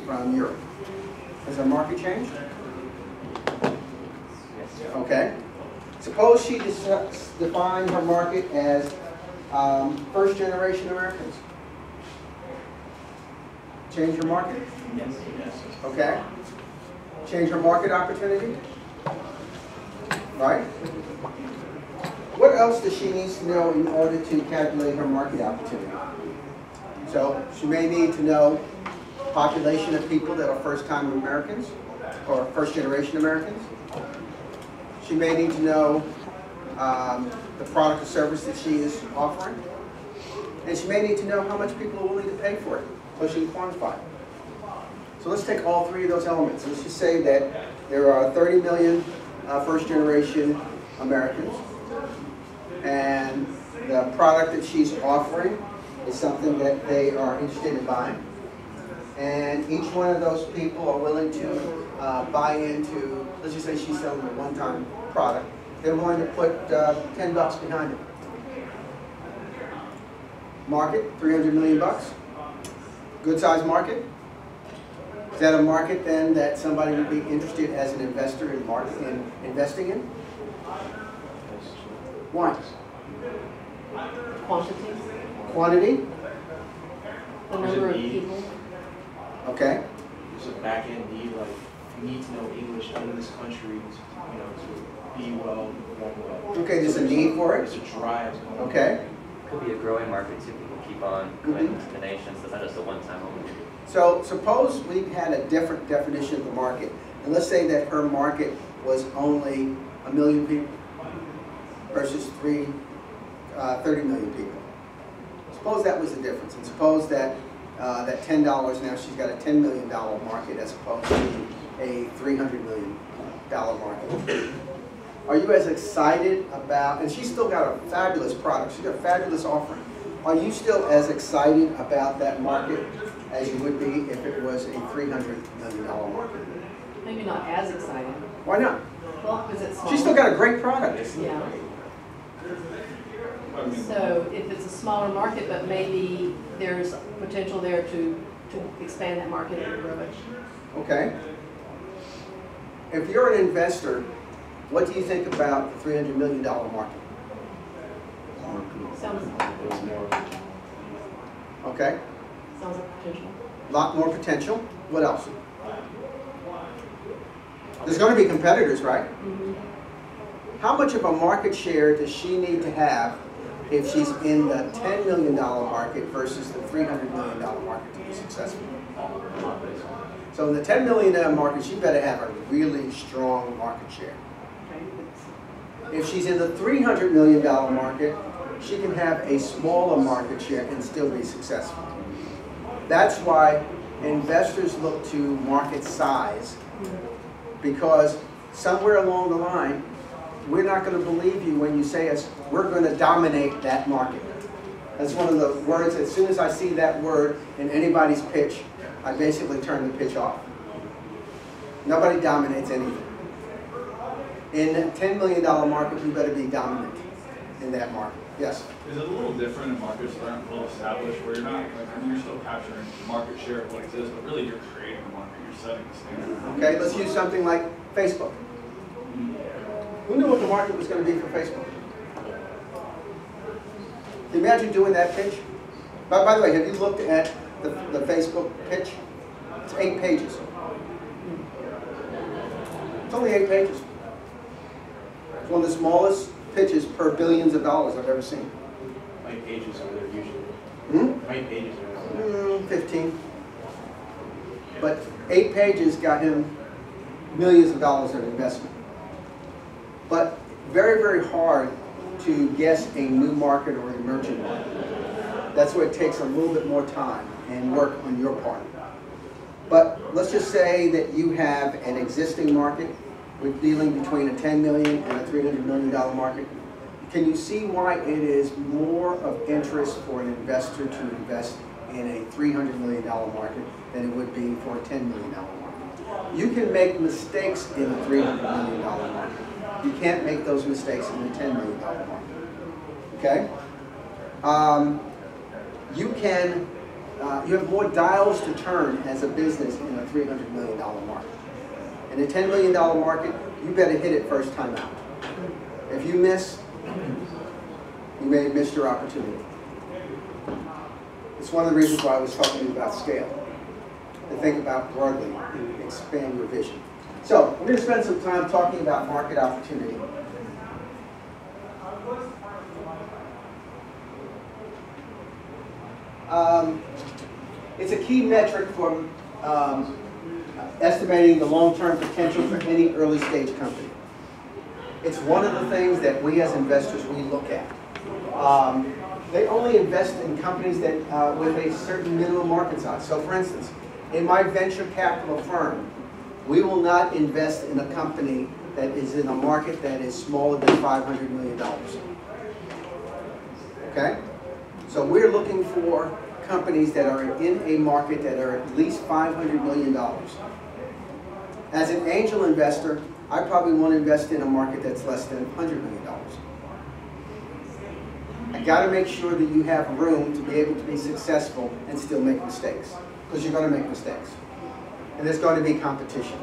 from Europe. Has her market changed? Okay. Suppose she defined her market as first-generation Americans. Change her market? Yes. Okay. Change her market opportunity? Right? What else does she need to know in order to calculate her market opportunity? So she may need to know population of people that are first-time Americans or first-generation Americans. She may need to know the product or service that she is offering. And she may need to know how much people are willing to pay for it, so she can quantify it. So let's take all three of those elements. Let's just say that there are 30 million first-generation Americans, and the product that she's offering is something that they are interested in buying. And each one of those people are willing to buy into, let's just say she's selling a one-time product. They're willing to put $10 behind it. Market, 300 million bucks. Good size market. Is that a market then that somebody would be interested as an investor in investing in? Why? Quantity. Quantity? The number of people. Okay. There's a back-end need, like you need to know English in this country, to be well, perform well. Okay, there's a need for it. There's a drive. Okay. Could be a growing market too. People keep on coming to the nation, so it's not just a one-time only. So suppose we had a different definition of the market, and let's say that her market was only 1 million people versus 30 million people. Suppose that was the difference, and suppose that that $10 now she's got a $10 million market as opposed to a $300 million market. Are you as excited about, and she's still got a fabulous product, she's got a fabulous offering. Are you still as excited about that market as you would be if it was a $300 million market? Maybe not as exciting. Why not? Well, because it's small. She's still got a great product. Yeah. So if it's a smaller market, but maybe there's potential there to expand that market and grow it. Okay. If you're an investor, what do you think about the $300 million market? Sounds Okay. like potential. A lot more potential. What else? There's going to be competitors, right? Mm-hmm. How much of a market share does she need to have if she's in the $10 million market versus the $300 million market to be successful? So in the $10 million market, she better have a really strong market share. If she's in the $300 million market, she can have a smaller market share and still be successful. That's why investors look to market size, because somewhere along the line, we're not going to believe you when you say we're going to dominate that market. That's one of the words, as soon as I see that word in anybody's pitch, I basically turn the pitch off. Nobody dominates anything. In a $10 million market, you better be dominant in that market. Yes? Is it a little different in markets that aren't well established, where you're not, like, I mean, you're still capturing market share of what exists, but really you're creating a market, you're setting the standard. Okay, let's use something like Facebook. Who knew what the market was going to be for Facebook? Can you imagine doing that pitch? By the way, have you looked at the Facebook pitch? It's 8 pages. It's only 8 pages. It's one of the smallest pitches per billions of dollars I've ever seen. How many pages are there usually? Hmm? How many pages are there? 15. But 8 pages got him millions of dollars of investment. But very, very hard to guess a new market or an emerging market. That's where it takes a little bit more time and work on your part. But let's just say that you have an existing market with dealing between a $10 million and a $300 million market. Can you see why it is more of interest for an investor to invest in a $300 million market than it would be for a $10 million market? You can make mistakes in a $300 million market. You can't make those mistakes in the $10 million market. Okay? You can you have more dials to turn as a business in a $300 million market. In a $10 million market, you better hit it first time out. If you miss, you may have missed your opportunity. It's one of the reasons why I was talking about scale. To think about broadly and expand your vision. So, we're going to spend some time talking about market opportunity. It's a key metric for estimating the long-term potential for any early stage company. It's one of the things that we as investors, we look at. They only invest in companies that with a certain minimum market size. So for instance, in my venture capital firm, we will not invest in a company that is in a market that is smaller than $500 million. Okay? So we're looking for companies that are in a market that are at least $500 million. As an angel investor, I probably want to invest in a market that's less than $100 million. I got to make sure that you have room to be able to be successful and still make mistakes, because you're going to make mistakes. And there's going to be competition.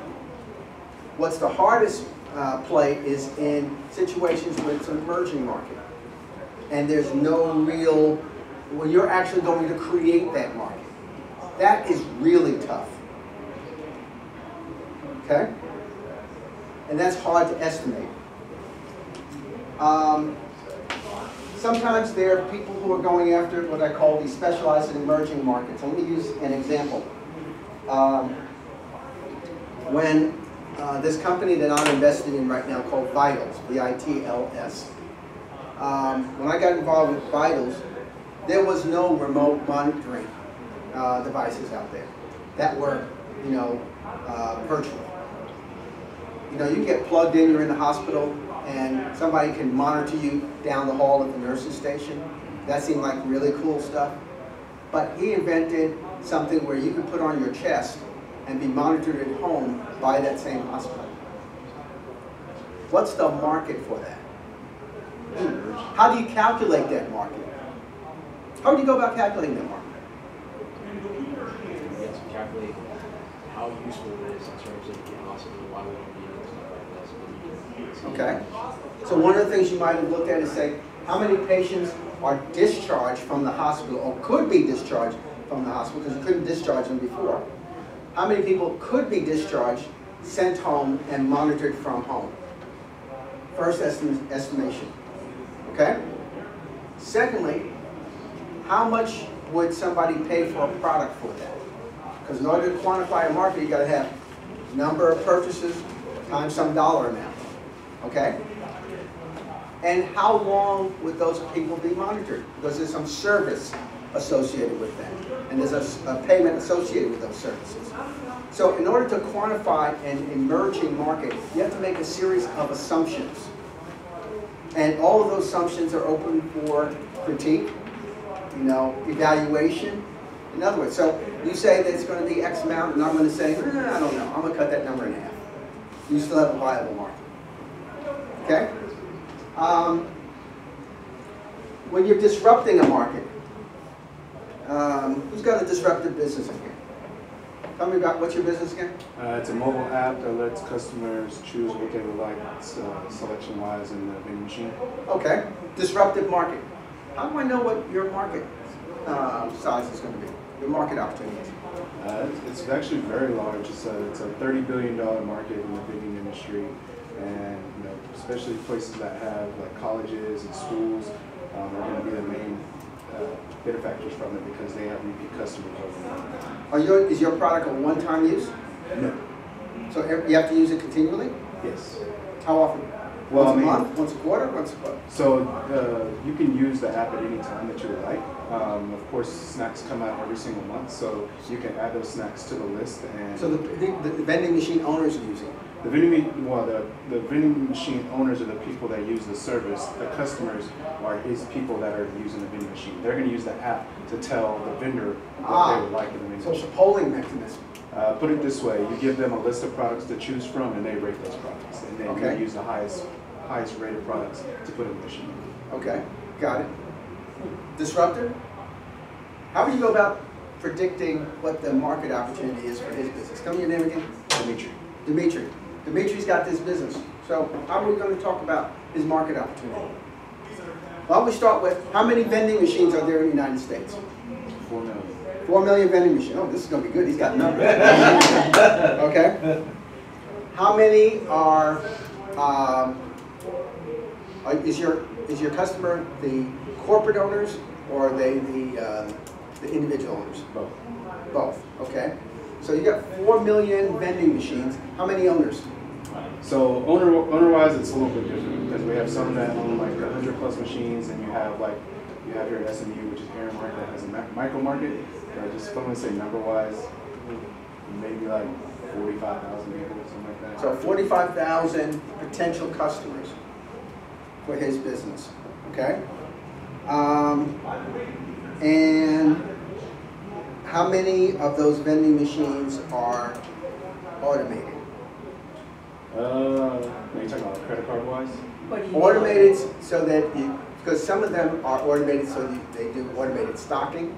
What's the hardest play is in situations where it's an emerging market. And there's no real, when you're actually going to create that market. That is really tough. Okay? And that's hard to estimate. Sometimes there are people who are going after what I call these specialized and emerging markets. Let me use an example. When this company that I'm invested in right now called Vitals, V-I-T-L-S, when I got involved with Vitals, there was no remote monitoring devices out there that were, virtual. You get plugged in, you're in the hospital, and somebody can monitor you down the hall at the nurse's station. That seemed like really cool stuff. But he invented something where you could put on your chest and be monitored at home by that same hospital. What's the market for that? How do you calculate that market? How do you go about calculating that market? You have to calculate how useful it is in terms of the hospital, why we don't need it, stuff like that. Okay. So one of the things you might have looked at is say, how many patients are discharged from the hospital, or could be discharged from the hospital, because you couldn't discharge them before. How many people could be discharged, sent home, and monitored from home? First estimation. Okay? Secondly, how much would somebody pay for a product for that? Because in order to quantify a market, you've got to have number of purchases times some dollar amount. Okay? And how long would those people be monitored? Because there's some service associated with that. And there's a payment associated with those services. So in order to quantify an emerging market, you have to make a series of assumptions. And all of those assumptions are open for critique, evaluation. In other words, so you say that it's going to be X amount, and I'm going to say, I don't know, I'm going to cut that number in half. You still have a viable market. Okay? When you're disrupting a market, who's got a disruptive business in here? Tell me about, what's your business again? It's a mobile app that lets customers choose what they would like selection-wise in the vending machine. Okay, disruptive market. How do I know what your market size is going to be, your market opportunity? It's actually very large. It's a $30 billion market in the vending industry, and especially places that have like colleges and schools are going to be the main benefactors from it because they have repeat customers over there. Is your product a one-time use? No. So you have to use it continually? Yes. How often? Well, once a month? Once a quarter? Once a quarter? So you can use the app at any time that you would like. Of course, snacks come out every single month, so you can add those snacks to the list. And so the vending machine owners are using it? The vending machine owners are the people that use the service. The customers are people that are using the vending machine. They're going to use the app to tell the vendor what they would like in the vending machine. So it's a machine. polling mechanism. Put it this way, you give them a list of products to choose from and they rate those products. And then you use the highest rated products to put in the machine. Okay, got it. Disruptor? How do you go about predicting what the market opportunity is for his business. Tell me your name again. Dimitri. Dimitri. Dimitri's got this business. So how are we going to talk about his market opportunity? Well, we start with how many vending machines are there in the United States? 4 million. 4 million vending machines. Oh, this is going to be good. He's got numbers. Okay. How many are, is your customer the corporate owners or are they the individual owners? Both. Both. Okay. So you got 4 million vending machines. How many owners? So owner-wise, it's a little bit different because we have some that own like 100+ machines, and you have here at SMU, which is Aaron Mark, that has a micro market. But I just want to say number-wise, maybe like 45,000 people, something like that. So 45,000 potential customers for his business. Okay. And how many of those vending machines are automated? Are you talking about credit card wise? What do you Automated so that because some of them are automated so they do automated stocking.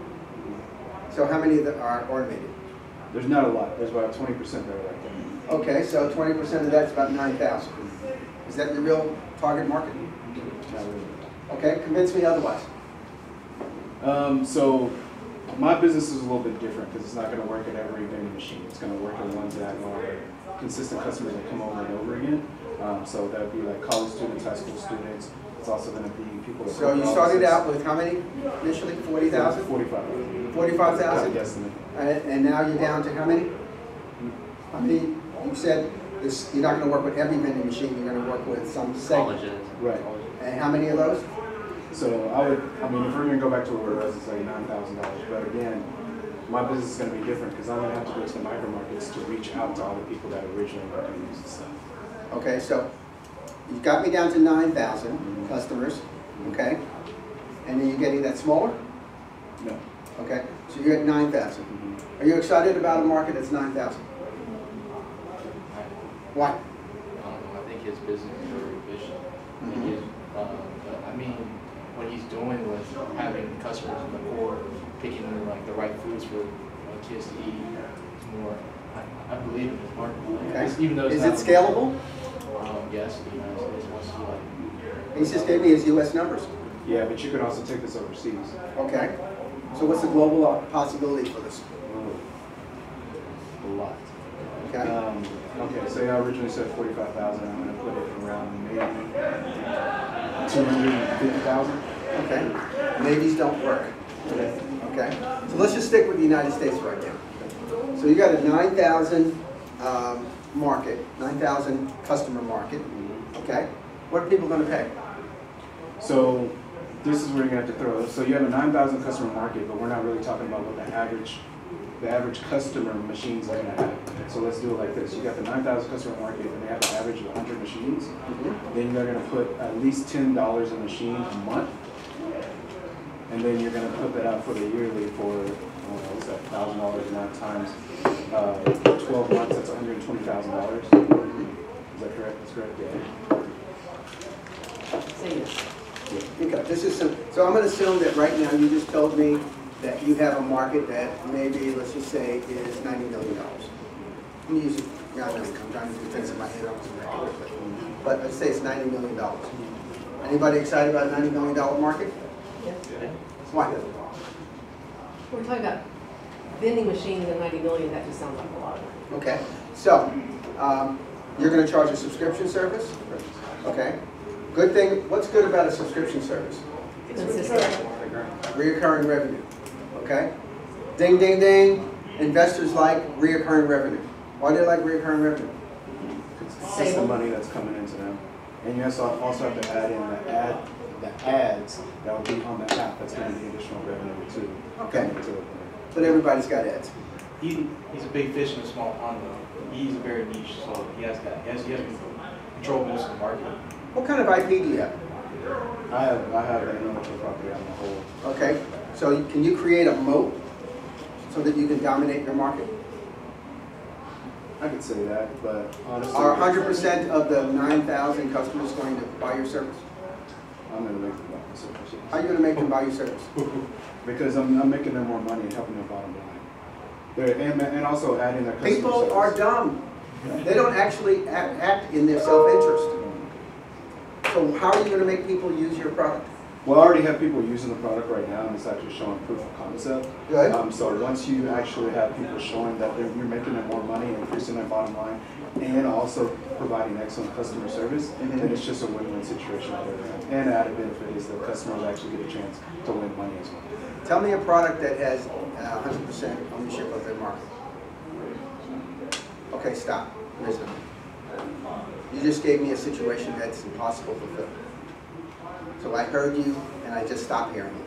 So how many of them are automated? There's not a lot. There's about 20% that are like that. Okay, so 20% of that's about 9,000. Is that your real target market? Not really. Okay, convince me otherwise. So my business is a little bit different because it's not going to work at every vending machine. It's going to work at ones that are consistent customers that come over and over again. So that would be like college students, high school students. It's also going to be people that So you started out with how many initially? 40,000? 45,000. 45,000? Estimate. And now you're down to how many? I mean, you said this, you're not going to work with every vending machine. You're going to work with some segment. Colleges. Right. And how many of those? So I mean, if we're going to go back to where it was, it's like $9,000. But again, my business is going to be different because I'm going to have to go to the micro markets to reach out to all the people that originally were going to use the stuff. Okay, so you've got me down to 9,000 customers, okay? And then you're getting that smaller? No. Okay, so you're at 9,000. Are you excited about a market that's 9,000? Why? I think his business is very efficient. I mean, what he's doing with having customers in the core, picking like the right foods for kids to eat, is more. I believe in his market. Okay. Even though it's Is not it scalable? Yes, the United States wants to like. He just gave me his U.S. numbers. Yeah, but you could also take this overseas. Okay. So what's the global possibility for this? A lot. Okay. Okay, so I originally said 45,000. I'm going to put it around maybe 250,000. Okay. Maybes don't work. Okay. Okay. So let's just stick with the United States right now. So you got a 9,000 market, 9,000 customer market. Okay. What are people going to pay? So this is where you're going to have to throw. So you have a 9,000 customer market, but we're not really talking about what the average customer machines are going to have. So let's do it like this. You got the 9,000 customer market, and they have an average of 100 machines. Then you're going to put at least $10 a machine a month. And then you're going to put that out for the yearly for, what's that, $1,000 now times 12 months, that's $120,000. Is that correct? That's correct, yeah. Say yes. Okay. This is so I'm going to assume that right now you just told me that you have a market that maybe, let's just say, is $90 million. I'm going to use it round number. I'm trying to do things in my head. But let's say it's $90 million. Anybody excited about a $90 million market? Yes. Why? We're talking about vending machines at 90 million. That just sounds like a lot of money. Okay. So you're going to charge a subscription service? Okay. Good thing. What's good about a subscription service? Consistent. Reoccurring revenue. Okay. Ding, ding, ding. Investors like reoccurring revenue. Why do they like reoccurring revenue? It's the money that's coming into them. And you also have to add in the ads that will be on the app. That's going to be additional revenue too. Okay. But everybody's got ads. He's a big fish in a small pond though. He's very niche, so he has to control most of the market. What kind of IP do you have? I have an intellectual property on the whole. Okay. So can you create a moat so that you can dominate your market? I could say that, but honestly, Are 100% of the 9,000 customers going to buy your service? I'm going to make the How are you going to make them buy your service? Because I'm making them more money and helping their bottom line. And also adding their customer People service. are dumb. They don't actually act in their self-interest. So how are you going to make people use your product? Well, I already have people using the product right now, and it's actually showing proof of concept. Good. So once you actually have people showing that you're making them more money, increasing their bottom line, and also providing excellent customer service, then it's just a win-win situation all around. And the added benefit is that customers actually get a chance to win money as well. Tell me a product that has 100% ownership of their market. Okay, stop. Wisdom. You just gave me a situation that's impossible to fulfill. So I heard you, and I just stopped hearing you.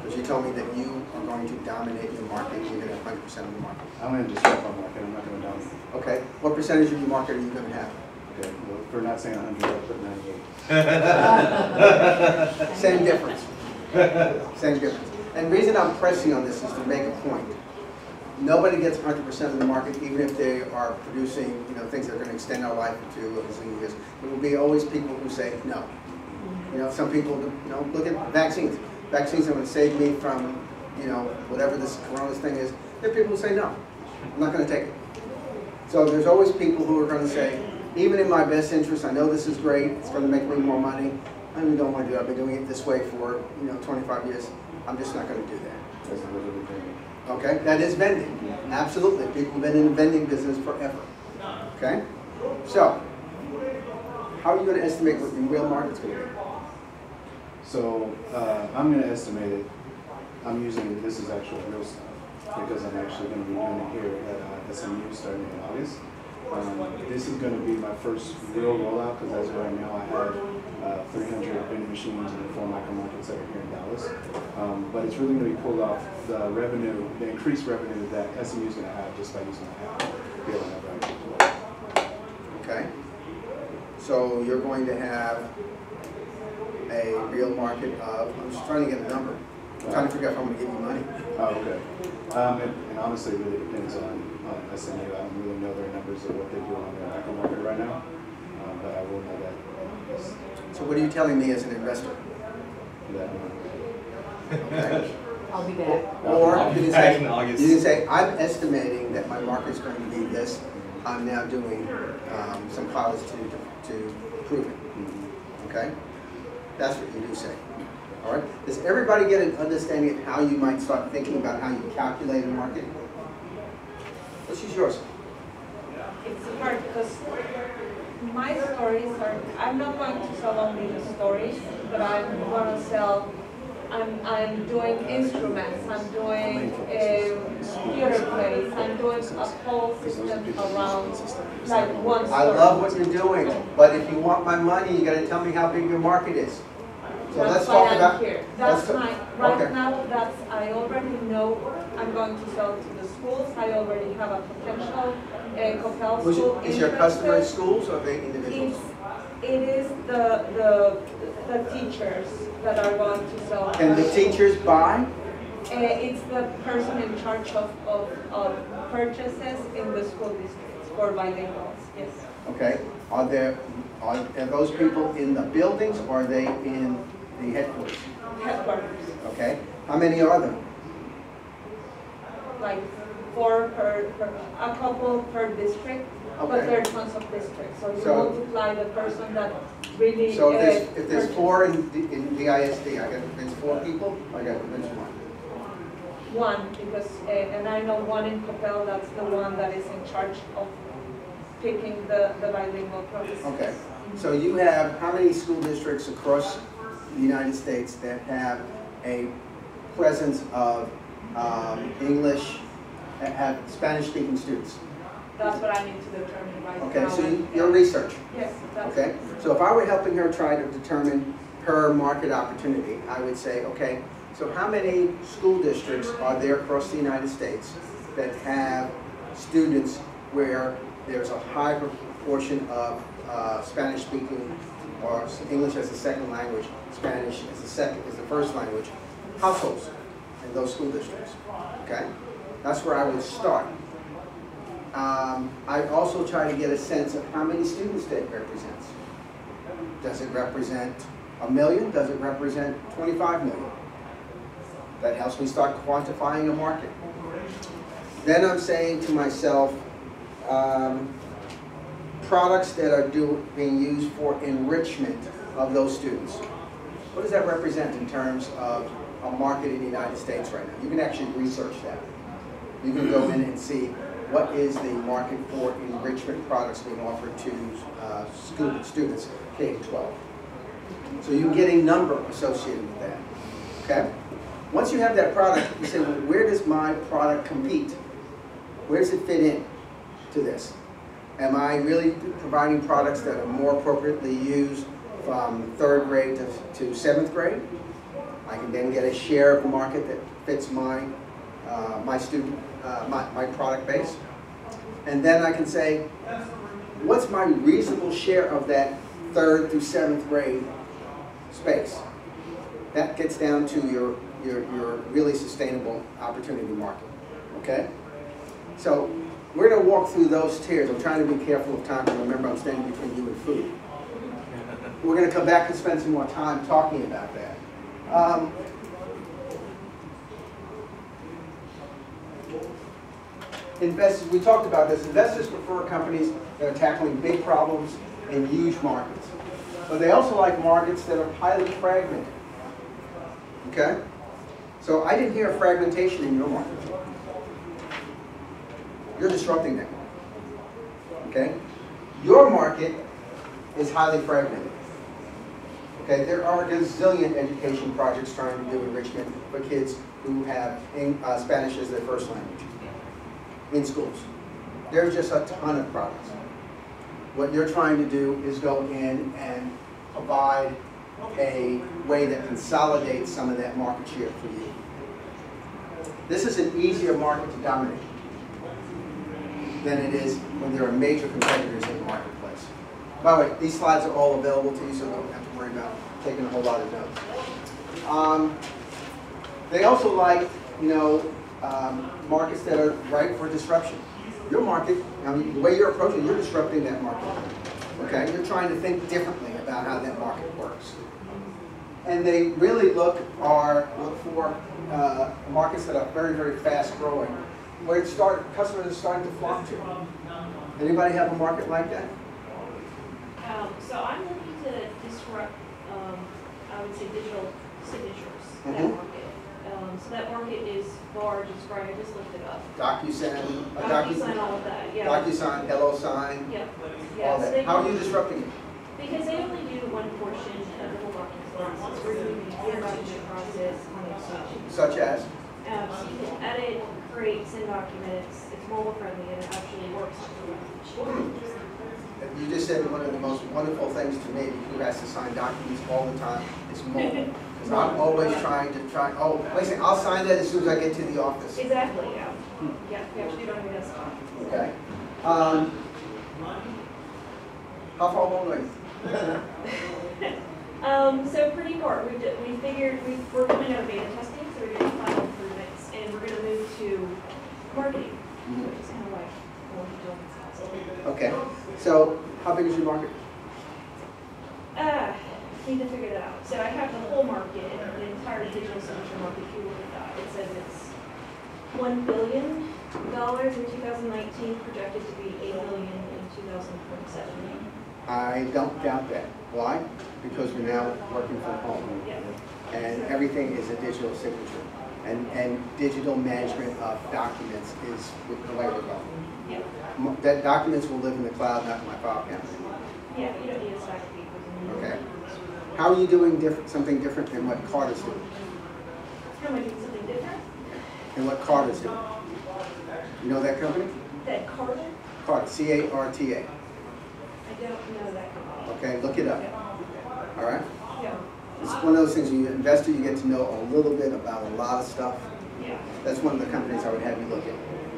But you told me that you are going to dominate your market, you're going to have 100% of the market. I'm going to disrupt my market, I'm not going to dominate. Okay, what percentage of your market are you going to have? Okay, well, for not saying 100, I'll put 98. Same difference. Same difference. And the reason I'm pressing on this is to make a point. Nobody gets 100% of the market, even if they are producing, things that are going to extend our life into a bazillion years. There will be always people who say no. Some people, look at vaccines. Vaccines are going to save me from, whatever this corona thing is. There are people who say no. I'm not going to take it. So there's always people who are going to say, even in my best interest, I know this is great. It's going to make me more money. I really don't want to do it. I've been doing it this way for 25 years. I'm just not going to do that. That's literally vending. Okay, that is vending. Absolutely. People have been in the vending business forever. Okay? So, how are you going to estimate what your real market's going to be? So, I'm going to estimate it. I'm using, this is actual real stuff, because I'm actually going to be doing it here at SMU starting in August. This is going to be my first real rollout, because as of right now I have 300 vending machines in the 4 micro markets that are here in Dallas. But it's really going to be pulled off the revenue, the increased revenue that SMU is going to have just by using the app. Okay. So you're going to have a real market of, I'm just trying to get a number. I'm trying to figure out if I'm going to give you money. Oh, okay. And honestly, it really depends on SMU. I don't really know their numbers of what they do on their micro market right now, but I will know that. So what are you telling me as an investor? Okay. I'll be back. Or you can say, I'm estimating that my market's going to be this. I'm now doing some pilots to prove it. Okay? That's what you do say. All right? Does everybody get an understanding of how you might start thinking about how you calculate a market? Let's use yours. It's hard because my stories are, I'm not going to sell only the stories, but I'm going to sell, I'm doing instruments, I'm doing theater plays, I'm doing a whole system around like one story. I love what you're doing, but if you want my money, you got to tell me how big your market is. So that's let's why talk I'm about here. That's my, right okay. now, that's, I already know I'm going to sell to the schools. I already have a potential Campbell school. Is your customer in schools or are they individuals? It is the teachers that are going to sell. Can the teachers buy? It's the person in charge of purchases in the school districts for bilinguals, yes. Okay. Are those people in the buildings or are they in the headquarters? Headquarters. Okay. How many are there? Like 4 per a couple per district, okay. But there are tons of districts. So you multiply the person that really. So if there's 4 in the ISD, I got to convince 4 people. I got to convince 1. One, because and I know one in Campbell. That's the one that is in charge of picking the bilingual process. Okay. So you have how many school districts across the United States that have a presence of English, that have Spanish-speaking students? That's what I need to determine right now. Okay, so your research. Yes. That's okay. So if I were helping her try to determine her market opportunity, I would say, okay, so how many school districts are there across the United States that have students where there's a high proportion of Spanish-speaking or English as a second language, Spanish as the first language households in those school districts? Okay, that's where I would start. I also try to get a sense of how many students that represents. Does it represent 1 million? Does it represent 25 million? That helps me start quantifying a market. Then I'm saying to myself, products that are being used for enrichment of those students. What does that represent in terms of a market in the United States right now? You can actually research that. You can go in and see what is the market for enrichment products being offered to students K-12. So you can get a number associated with that, okay? Once you have that product, you say, well, where does my product compete? Where does it fit in to this? Am I really providing products that are more appropriately used from 3rd grade to 7th grade? I can then get a share of the market that fits my my product base. And then I can say, what's my reasonable share of that 3rd through 7th grade space? That gets down to your really sustainable opportunity market, okay? So we're going to walk through those tiers. I'm trying to be careful of time, because remember I'm standing between you and food. We're going to come back and spend some more time talking about that. Investors, we talked about this. Investors prefer companies that are tackling big problems in huge markets. But they also like markets that are highly fragmented. Okay? So I didn't hear fragmentation in your market. You're disrupting that. Okay? Your market is highly fragmented. Okay? There are a gazillion education projects trying to do enrichment for kids who have Spanish as their first language in schools. There's just a ton of products. What you're trying to do is go in and provide a way that consolidates some of that market share for you. This is an easier market to dominate than it is when there are major competitors in the marketplace. By the way, these slides are all available to you, so you don't have to worry about taking a whole lot of notes. They also like, markets that are ripe for disruption. Your market, the way you're approaching it, you're disrupting that market. Okay, you're trying to think differently about how that market works. And they really look for markets that are very, very fast growing, where customers are starting to flock to. Anybody have a market like that? So I'm looking to disrupt, I would say, digital signatures, that market. So that market is large, it's great, I just looked it up. DocuSign, all of that, yeah. DocuSign, HelloSign, Yeah. all that. So How are you disrupting it? Because they only do one portion of the whole document. We're doing the entire document process on exchange. Such as? So you can edit, create, send documents, it's mobile friendly, and it actually works on the web. You just said one of the most wonderful things to me, who has to sign documents all the time, is mobile. Because I'm always trying to listen, I'll sign that as soon as I get to the office. Exactly, yeah. Yeah, we actually do it on your desktop. Okay. How far along are you? So pretty far. We figured we're coming out of beta testing, so we're doing final improvements, and we're going to move to marketing, which is kind of like what we're doing this house. Okay. So how big is your market? Need to figure that out. So I have the whole market, the entire digital signature market. If you look at that, it says it's $1 billion in 2019, projected to be $8 billion in 2027. I don't doubt that. Why? Because we're now working from home. Yeah. And everything is a digital signature. And digital management of documents is the way we're going. Yeah. That documents will live in the cloud, not in my file cabinet. Yeah, you don't need a stack of papers. Okay. How are you doing something different than what Carter's doing? How am I doing something different? And what Carter's doing? You know that company? That Carter? Carter, C-A-R-T-A. I don't know that company. Okay, look it up. All right? Yeah. It's one of those things, when you're an investor, you get to know a little bit about a lot of stuff. Yeah. That's one of the companies I would have you look at.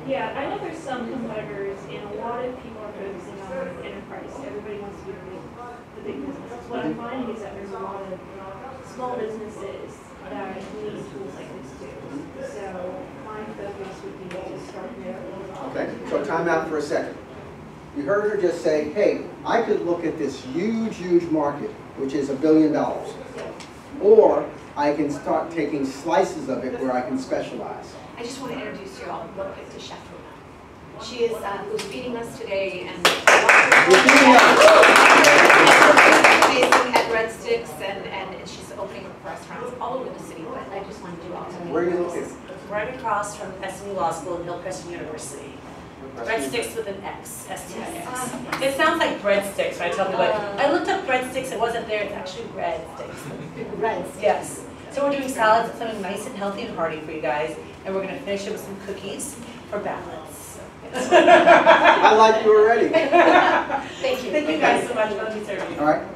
Yeah, I know there's some competitors, and a lot of people are focusing on enterprise. Everybody wants to be the big businesses. What I'm finding is that there's a lot of small businesses that need tools like this too. So my focus would be to start there. Okay, so time out for a second. You heard her just say, hey, I could look at this huge, huge market, which is $1 billion. Yeah. or I can start taking slices of it where I can specialize. I just want to introduce you all real quick to Chef Runa. She is who's feeding us today and amazing at Breadsticks and she's opening up restaurants all over the city. But I just wanted you all to meet. Where are you located? Right across from SMU Law School and Hillcrest University. Breadsticks with an X, S-T-I-X. It sounds like breadsticks, right? Tell me what. I looked up breadsticks, it wasn't there, it's actually breadsticks. Reds. Yes. So we're doing salads and something nice and healthy and hearty for you guys, and we're going to finish it with some cookies for balance. I like you already. Thank you. Thank you guys so much. Let me serve you. All right.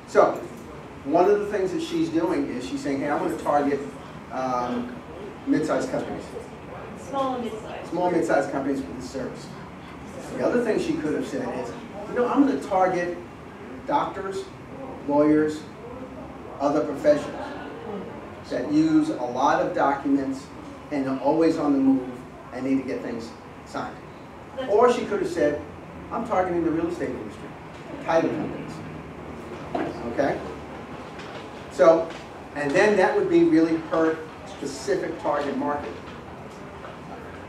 So, one of the things that she's doing is she's saying, hey, I want to target mid-sized companies. Small and mid-sized. Small, mid-sized companies for this service. The other thing she could have said is, you know, I'm going to target doctors, lawyers, other professionals that use a lot of documents and are always on the move and need to get things signed. Or she could have said, I'm targeting the real estate industry, title companies. Okay? So, and then that would be really her specific target market.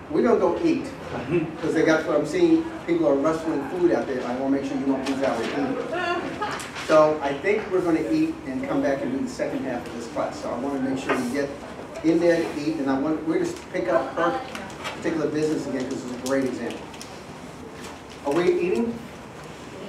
We don't go eat, because they got, what I'm seeing, people are rustling food out there. I want to make sure you don't lose out with eat. So I think we're going to eat and come back and do the second half of this class. So I want to make sure you get in there to eat, and we're going to pick up her particular business again, because it's a great example. Are we eating?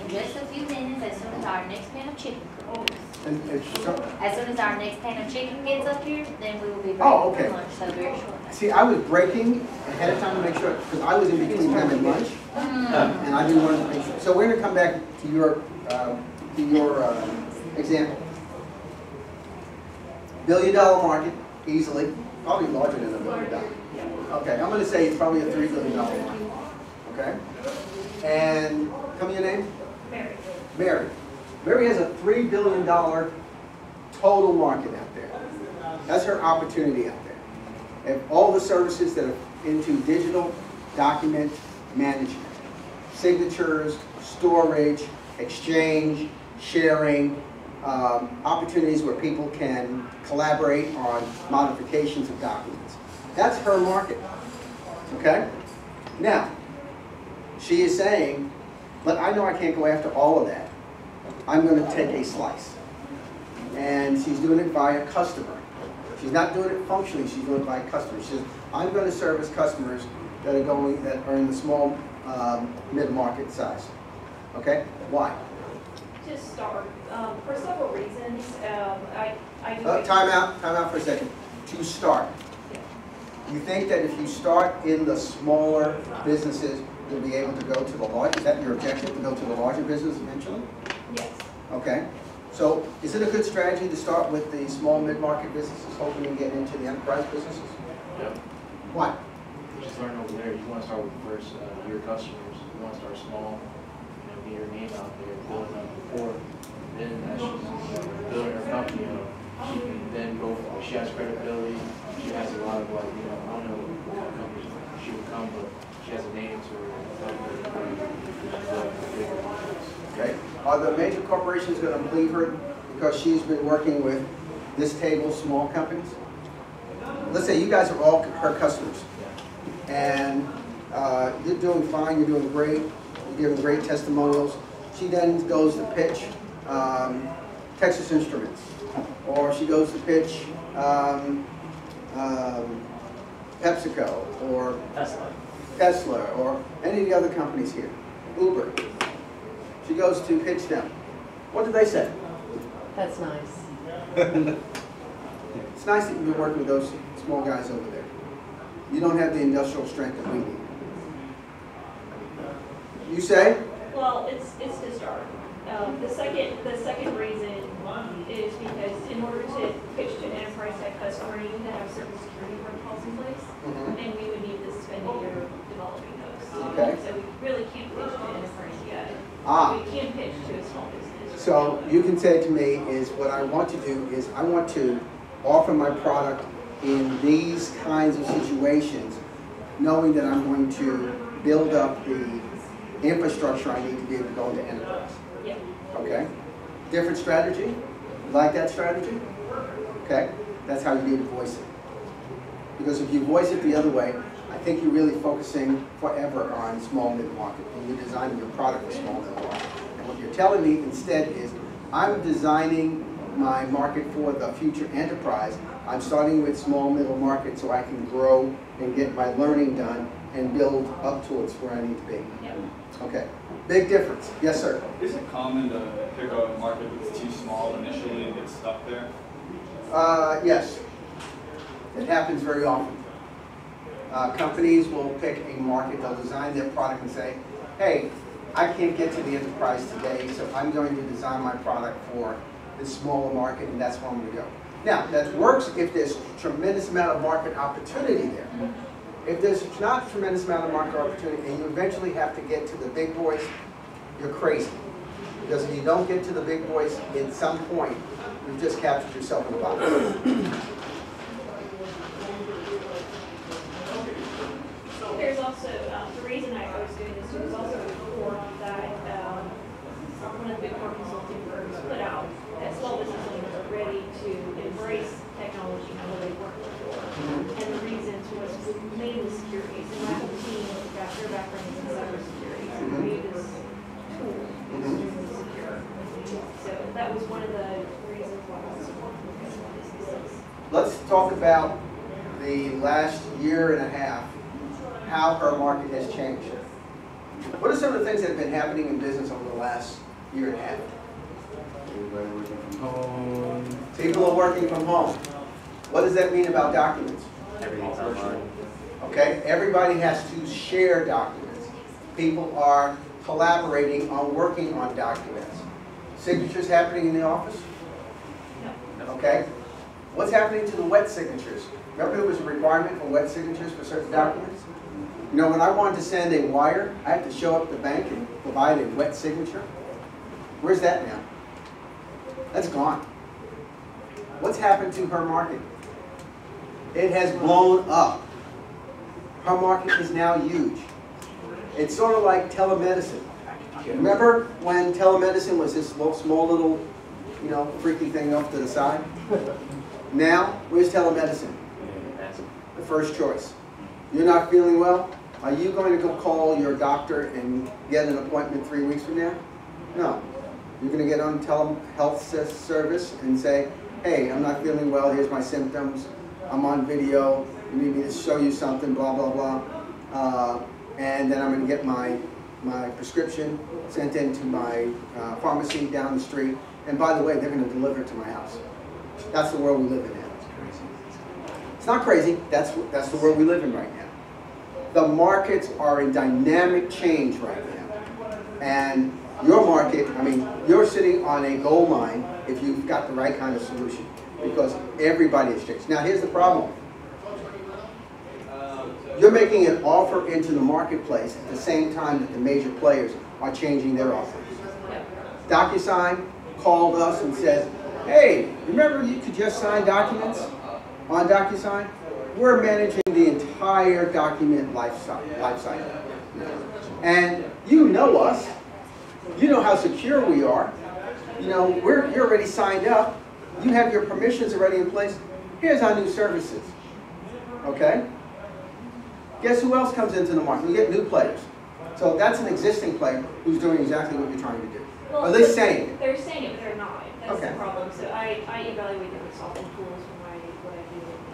In just a few minutes, as soon as our next pan of chicken cooks. As soon as our next pan of chicken gets up here, then we will be ready okay. for lunch, so very short. See, I was breaking ahead of time to make sure, because I was in between them and lunch, and I didn't want to make sure. So we're going to come back to your example. $1 billion market, easily, probably larger than $1 billion. Okay, I'm going to say it's probably a $3 billion market. Okay, and tell me your name. Mary. Mary. Mary has a $3 billion total market out there. That's her opportunity out there. And all the services that are into digital document management, signatures, storage, exchange, sharing, opportunities where people can collaborate on modifications of documents. That's her market. Okay? Now, she is saying, but I know I can't go after all of that. I'm going to take a slice. And she's doing it via customer. She's not doing it functionally, she's doing it via customer. She says, I'm going to service customers that are in the small mid-market size. Okay? Why? To start, for several reasons, I do. Time out for a second. To start. You think that if you start in the smaller businesses, you'll be able to go to the large? Is that your objective, to go to the larger business eventually? Yes. Okay. So is it a good strategy to start with the small mid-market businesses, hoping to get into the enterprise businesses? Yep. Why? Just learn over there. You want to start with the first your customers. You want to start small, get your name out there, build up before. Then as she's building her company up, she can then go for, she has credibility. She has a lot of I don't know what companies she would come, but she has a name to her company. Okay. Are the major corporations going to believe her because she's been working with this table, small companies? Let's say you guys are all her customers, and you're doing fine, you're doing great, you're giving great testimonials. She then goes to pitch Texas Instruments, or she goes to pitch PepsiCo, or Tesla, or any of the other companies here, Uber. She goes to pitch them. What do they say? That's nice. It's nice that you've been working with those small guys over there. You don't have the industrial strength that we need. You say? Well, it's to start. The second reason is because in order to pitch to an enterprise type customer, you need to have certain security protocols in place, and we would need to spend a year developing those. Okay. So we really can't pitch to an enterprise yet. We can pitch to a small business. So you can say to me is what I want to do is I want to offer my product in these kinds of situations, knowing that I'm going to build up the infrastructure I need to be able to go into enterprise. Yeah. Okay? Different strategy? You like that strategy? Okay? That's how you need to voice it. Because if you voice it the other way, I think you're really focusing forever on small mid-market, and you're designing your product for small mid-market. And what you're telling me instead is, I'm designing my market for the future enterprise. I'm starting with small middle market so I can grow and get my learning done and build up towards where I need to be. Okay, big difference. Yes, sir? Is it common to pick a market that's too small initially and get stuck there? Yes, it happens very often. Companies will pick a market, they'll design their product and say, hey, I can't get to the enterprise today, so I'm going to design my product for this smaller market, and that's where I'm going to go. Now, that works if there's a tremendous amount of market opportunity there. If there's not a tremendous amount of market opportunity and you eventually have to get to the big boys, you're crazy. Because if you don't get to the big boys, at some point, you've just captured yourself in a box. There's also, the reason I was doing this was also a report that one of the big four consulting firms put out that small business owners are ready to embrace technology now that they've worked before. And the reasons was mainly security. So my whole team got their background in cybersecurity. So we made this tool extremely secure. So that was one of the reasons why I was working with small businesses. Let's talk about the last year and a half, how her market has changed. What are some of the things that have been happening in business over the last year and a half? Everybody working from home. People are working from home. What does that mean about documents? Everything's online. Okay, everybody has to share documents. People are collaborating on working on documents. Signatures happening in the office? No. Okay. What's happening to the wet signatures? Remember there was a requirement for wet signatures for certain documents? You know, when I wanted to send a wire, I had to show up at the bank and provide a wet signature. Where's that now? That's gone. What's happened to her market? It has blown up. Her market is now huge. It's sort of like telemedicine. Remember when telemedicine was this small little, you know, freaky thing off to the side? Now, where's telemedicine? The first choice. You're not feeling well? Are you going to go call your doctor and get an appointment 3 weeks from now? No. You're going to get on telehealth service and say, hey, I'm not feeling well, here's my symptoms, I'm on video, you need me to show you something, blah, blah, blah. And then I'm going to get my prescription sent into my pharmacy down the street. And by the way, they're going to deliver it to my house. That's the world we live in now. It's not crazy, that's the world we live in right now. The markets are in dynamic change right now. And your market, I mean, you're sitting on a gold mine if you've got the right kind of solution, because everybody has changed. Now here's the problem. You're making an offer into the marketplace at the same time that the major players are changing their offerings. DocuSign called us and said, hey, remember you could just sign documents on DocuSign? We're managing the entire document life cycle. And you know us. You know how secure we are. You know, you're already signed up. You have your permissions already in place. Here's our new services. Okay? Guess who else comes into the market? You get new players. So that's an existing player who's doing exactly what you're trying to do. Well, or at least saying it. They're saying it, but they're not. That's Okay. the problem. So I evaluate different software tools for what I do with IT.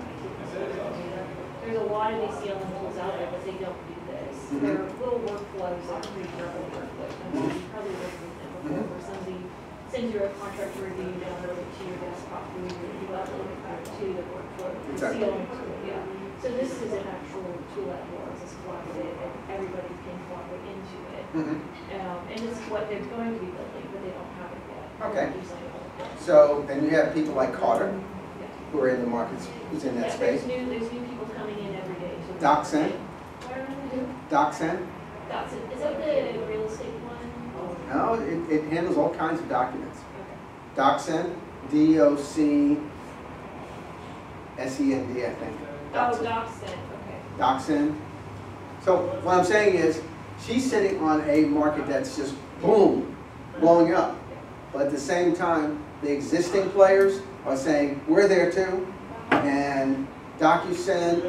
There's a lot of these CLM tools out there, but they don't do this. There are little workflows that are pretty powerful workflows. I mean, you've probably worked with them before, where somebody sends you a contract review, download it to your desktop, and you upload it back to the workflow. Exactly. CLM tool, yeah. So this is an actual tool that works. It's collaborative, and everybody can collaborate into it. And it's what they're going to be building, but they don't have it yet. Okay. So, and you have people like Carter, who are in the markets, who's in that space. There's new people coming in every day. So DocSend? DocSend? DocSend. Is that the real estate one? No, it handles all kinds of documents. DocSend, D-O-C-S-E-N-D, I think. Oh, DocSend, okay. DocSend. So what I'm saying is, she's sitting on a market that's just boom, blowing up. But at the same time, the existing players are saying, we're there too, and DocuSign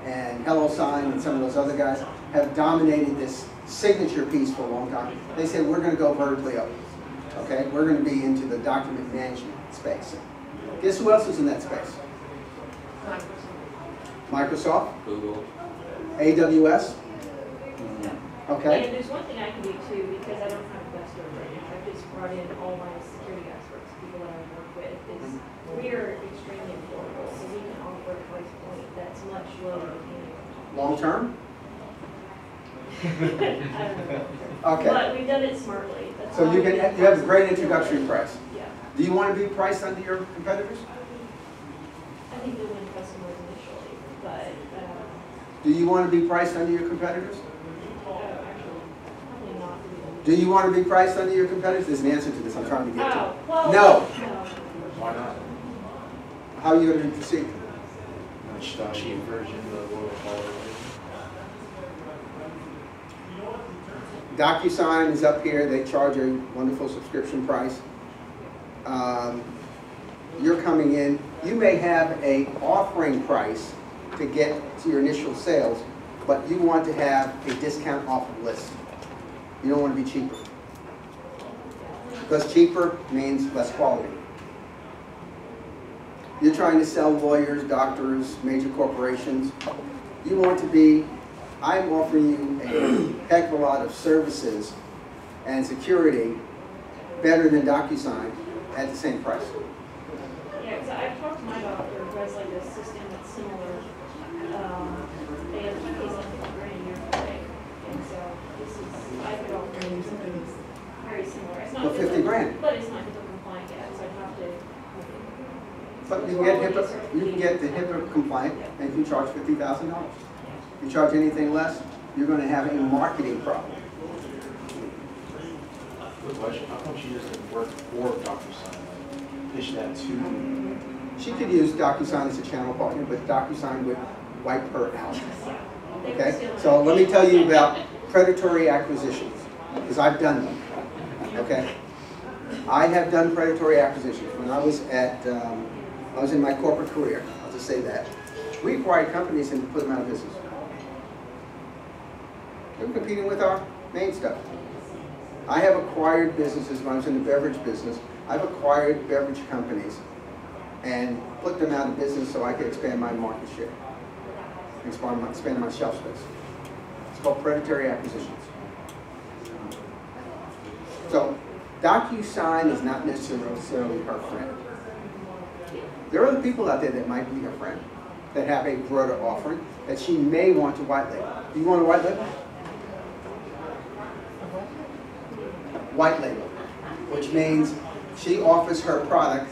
and HelloSign and some of those other guys have dominated this signature piece for a long time. They say, we're going to go vertically up. Okay, we're going to be into the document management space. Guess who else is in that space? Microsoft, Google, AWS. Okay. And there's one thing I can do too, because I don't have the best of it. I've just brought in all my security experts, people that I work with, is we are extremely affordable, so we can offer a price point that's much lower than Long term? I don't know. Okay. But we've done it smartly. That's So all you we can, did. you have a great introductory price. Yeah. Do you want to be priced under your competitors? I think we win customers initially, but, Do you want to be priced under your competitors? actually, probably not. Do you want to be priced under your competitors? There's an answer to this I'm trying to get to. Oh, well. No. No. Why not? How are you going to proceed? Cheap version of what we call it. DocuSign is up here. They charge a wonderful subscription price. You're coming in. You may have a offering price to get to your initial sales, but you want to have a discount off of list. You don't want to be cheaper. Because cheaper means less quality. You're trying to sell lawyers, doctors, major corporations. You want to be, I'm offering you a heck of a lot of services and security better than DocuSign at the same price. Yeah, because I've talked to my doctor who has like a system that's similar. They have he pays like $50,000 a year for it. And so this is, I could offer you something very similar. It's not For 50 grand. But it's not HIPAA compliant yet, so I'd have to. But you can get the HIPAA compliant and you can charge $50,000. You charge anything less, you're going to have a marketing problem. Good question. How come she doesn't work for DocuSign? Pitch that to. She could use DocuSign as a channel partner, but DocuSign would wipe her out. Okay? So let me tell you about predatory acquisitions, because I've done them. Okay? I have done predatory acquisitions. When I was at, I was in my corporate career, I'll just say that. We acquired companies and put them out of business. We were competing with our main stuff. I have acquired businesses when I was in the beverage business. I've acquired beverage companies and put them out of business so I could expand my market share, expand my shelf space. It's called predatory acquisitions. So DocuSign is not necessarily her friend. There are other people out there that might be her friend, that have a broader offering that she may want to white label. Do you want to white label? White label, which means she offers her product,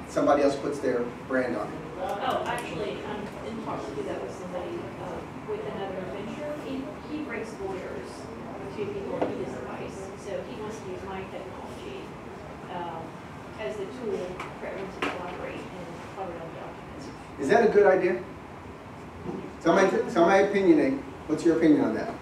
somebody else puts their brand on it. Oh, actually, I'm in talks to do that with somebody, with another venture. He brings lawyers to people and he does advice. So he wants to use my technology as the tool for everyone to collaborate and cover up documents. Is that a good idea? So my opinion, what's your opinion on that?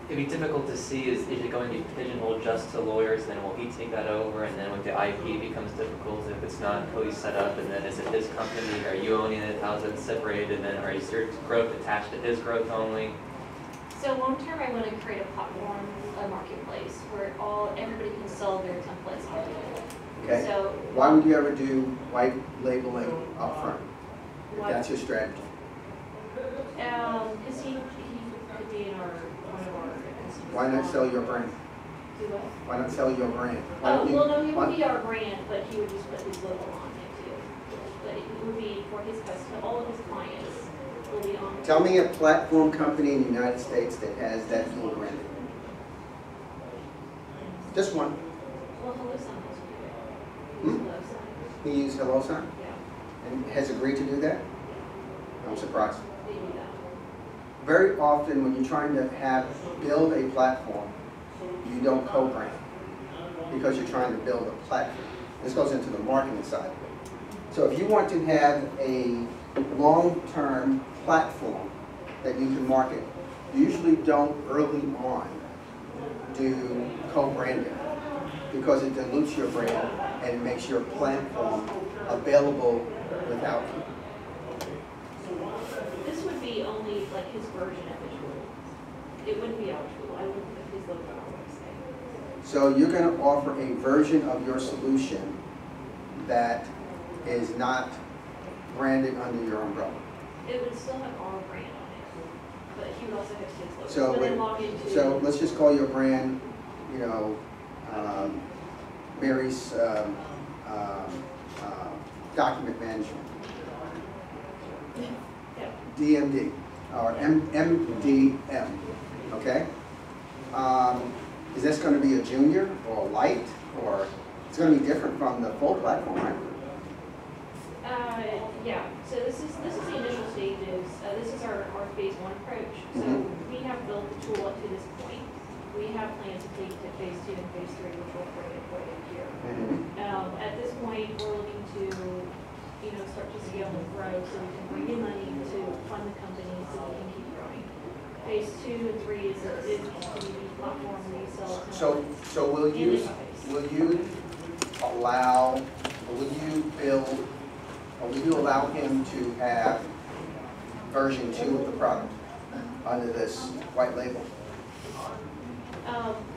It'd be difficult to see is it going to be pigeonholed just to lawyers, then will he take that over, and then with the IP it becomes difficult if it's not fully set up, and then is it his company, are you owning it, how's it separated, and then is your growth attached to his growth only? So long term, I want to create a platform, a marketplace where everybody can sell their templates on it. Okay. So why would you ever do white labeling up front? If that's your strategy. Because he could be in one of our customers. Why not sell your brand? Do what? Why not sell your brand? Oh, well, no, he would be our brand, but he would just put his logo on it too. But it would be for his customer, all of his clients will be on. Tell me a platform company in the United States that has that dual branding. Just one. Well, HelloSign has to do it. Hmm? HelloSign. He used HelloSign Yeah, and has agreed to do that? I'm surprised. they do that. Very often when you're trying to build a platform, you don't co-brand because you're trying to build a platform. This goes into the marketing side of it. So if you want to have a long-term platform that you can market, you usually don't early on do co-branding because it dilutes your brand and it makes your platform available without you. This would be only like his version of the tool. It wouldn't be our tool. I wouldn't put his logo on our website. So you're going to offer a version of your solution that is not branded under your umbrella. It would still have our brand on it, but he would also have his logo. So, when they log into. so let's just call your brand, you know, Mary's document management. Yeah. DMD, or MDM, okay? Is this going to be a junior or a light, or it's going to be different from the full platform, right? Yeah, so this is the initial stages. This is our phase 1 approach. So we have built the tool up to this point. We have plans to take it to phase 2 and phase 3, which will bring it right in here. At this point, we're looking to, you know, start to scale and grow so we can bring in money to fund the company so we can keep growing. Phase 2 and 3 is the platform where you sell. So will you allow, or will you build, or will you allow him to have version 2 of the product under this white label?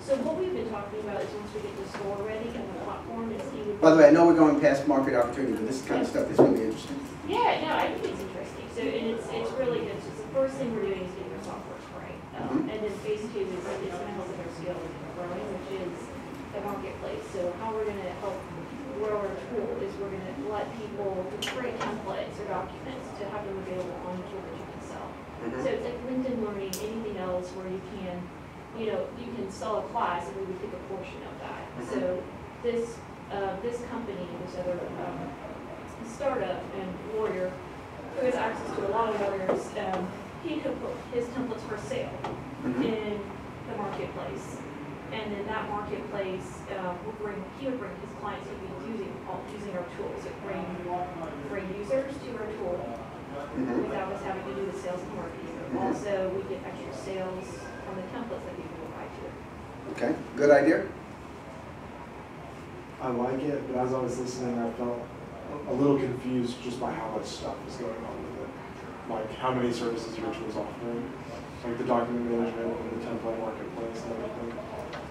So what we've been talking about is once we get the store ready and the platform is he would. By the way, I know we're going past market opportunity, but this kind of stuff is really interesting. Yeah, no, I think it's interesting. So, and it's really good. So the first thing we're doing is getting our software right. And then phase 2 is going to help with our scale and growing, which is the marketplace. So how we're going to help grow our tool is we're going to let people create templates or documents to have them available on the tool that you can sell. So it's like LinkedIn Learning, anything else where you can, you know, you can sell a class and we would take a portion of that. So this company, this other startup and Warrior, who has access to a lot of lawyers, he could put his templates for sale in the marketplace. And then that marketplace he would bring his clients who would be using our tools. It bring users to our tool without us having to do the sales and marketing. Also, we get extra sales from the templates that people provide to it. Okay, good idea. I like it, but as I was listening, I felt a little confused just by how much stuff is going on with it. Like how many services your tool's offering, like the document management and the template marketplace and everything.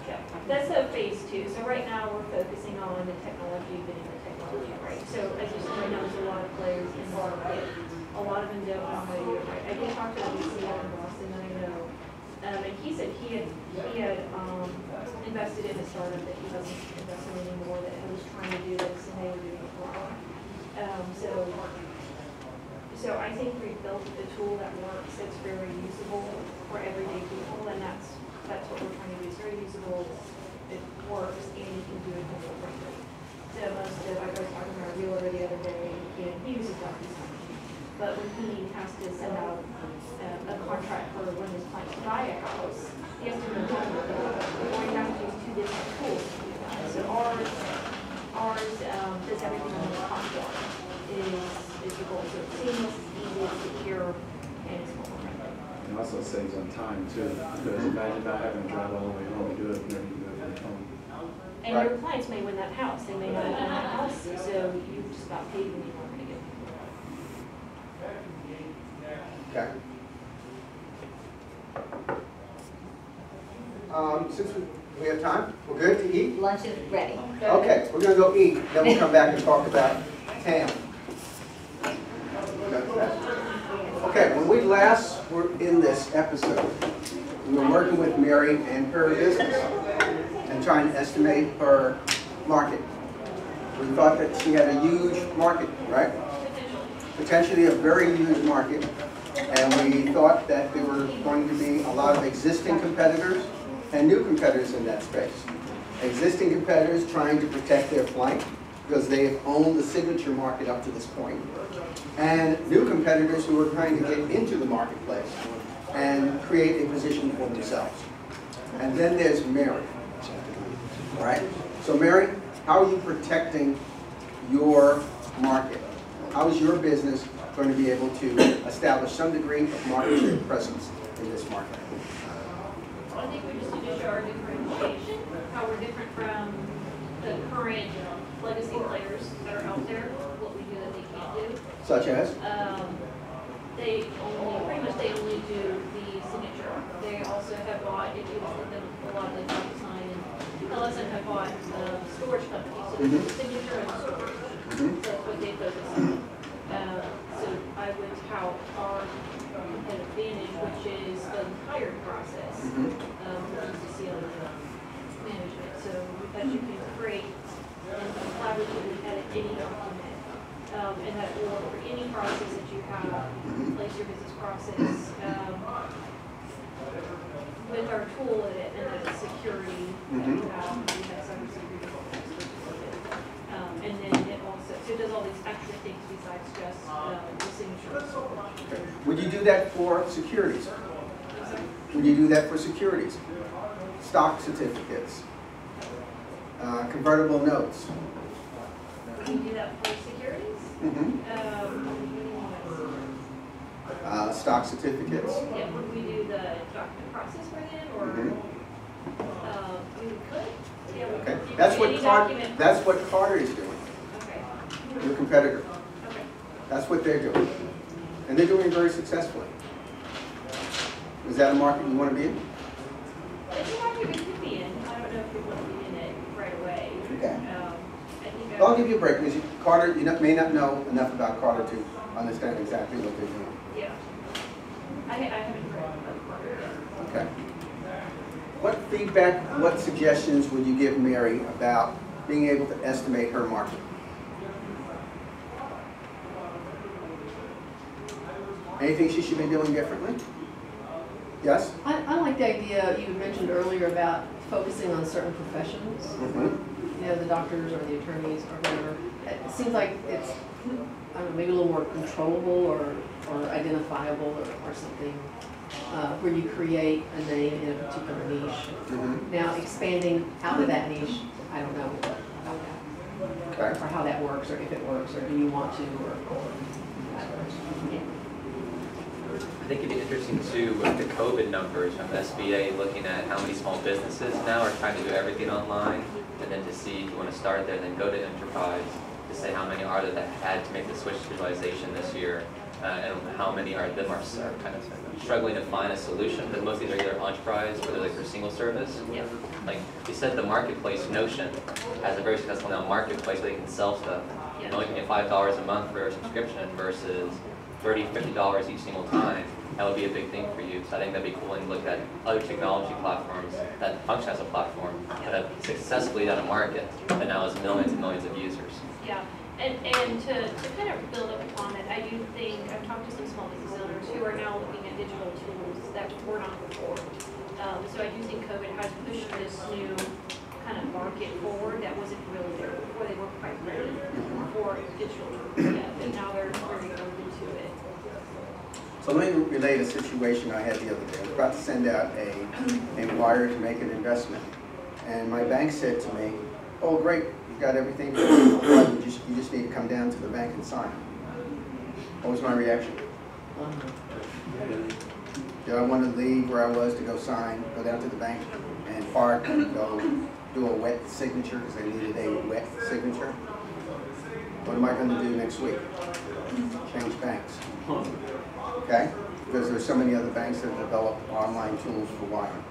Yeah, that's a phase 2. So right now we're focusing on the technology, getting the technology right. So as you see right now, there's a lot of players in the market. A lot of them don't know how to do it right. I did talk to a VC out in Boston that I know, and he said he had invested in a startup that he wasn't investing in anymore, that was trying to do this, and they were doing it wrong. So I think we built a tool that works, that's very usable for everyday people, and that's what we're trying to do. It's very usable, it works, and you can do it more quickly. So I was talking to our realtor the other day, and he uses DocuSign. But when he has to send out a contract for when his clients buy a house, he has to do going down to use 2 different tools to do that. So ours does everything on the platform is the goal. So it's seamless, easy, secure, and it's mobile friendly. And also saves on time too, because imagine not having to drive all the way home to do it, and then you do it from home. And your clients may win that house. They may not win that house, so you just got paid when you weren't going to get Okay. Since we have time, we're good to eat? Lunch is ready. Okay, we're going to go eat, then we'll come back and talk about TAM. Okay, when we last were in this episode, we were working with Mary and her business and trying to estimate her market. We thought that she had a huge market, right? Potentially a very huge market. And we thought that there were going to be a lot of existing competitors and new competitors in that space. Existing competitors trying to protect their flank because they have owned the signature market up to this point. And new competitors who are trying to get into the marketplace and create a position for themselves. And then there's Mary, right? So Mary, how are you protecting your market? How is your business going to be able to establish some degree of market presence in this market? Well, I think we just need to show our differentiation, how we're different from the current legacy players that are out there, what we do that they can't do. Such as? They only do the signature. They also have bought, if you look at them, a lot of the design and LSM have bought storage companies, so there's the signature and storage. So that's what they focus on. So I would tout our competitive advantage, which is the hiring process, for CCL management. So we've had you create and collaboratively edit any document. And that will, for any process that you have, place your business process, with our tool in it, and then security that we have cybersecurity experts with it. And then it also, so it does all these extra things besides just the signature. Would you do that for securities? Would you do that for securities? Stock certificates, convertible notes. Can you do that for securities? Stock certificates. Yeah, would we do the document process for them, or we could? Yeah, we Okay, could. that's what Carter is doing. Okay. Your competitor. Okay. That's what they're doing, and they're doing it very successfully. Is that a market you want to be in? It's a market we could be in. I don't know if we want to be in it right away. Okay. I think I'll give you a break because Carter, you may not know enough about Carter to understand exactly what they're doing. yeah. I haven't heard of Carter yet. Okay. What feedback, what suggestions would you give Mary about being able to estimate her market? Anything she should be doing differently? Yes? I like the idea you mentioned earlier about focusing on certain professions. You know, the doctors or the attorneys or whatever. It seems like it's, I don't know, maybe a little more controllable or identifiable or something, where you create a name in a particular niche. Now, expanding out of that niche, I don't know Okay. or how that works, or if it works, or do you want to, or yeah. I think it'd be interesting too with the COVID numbers from the SBA, looking at how many small businesses now are trying to do everything online, and then to see if you want to start there, then go to enterprise to say how many are there that had to make the switch to visualization this year, and how many are them are kind of struggling to find a solution. Because most of these are either enterprise or they're like for single service. Yeah. Like you said, the marketplace Notion has a very successful now marketplace where they can sell stuff. Yeah. And only paying $5 a month for a subscription versus $30, $50 each single time. That would be a big thing for you. So I think that'd be cool, and look at other technology platforms that function as a platform that have successfully done a market that now has millions and millions of users. Yeah, and to kind of build up upon it, I do think, I've talked to some small business owners who are now looking at digital tools that were not before. So I do think COVID has pushed this new kind of market forward that wasn't really there before. They weren't quite ready for digital tools yet, and now they're very open to it. So let me relate a situation I had the other day. I was about to send out a wire to make an investment. And my bank said to me, oh great, you've got everything, you just need to come down to the bank and sign. What was my reaction? Did I want to leave where I was to go sign, go down to the bank and park and go do a wet signature because they needed a wet signature? What am I going to do next week? Change banks. Okay? Because there's so many other banks that have developed online tools for wiring.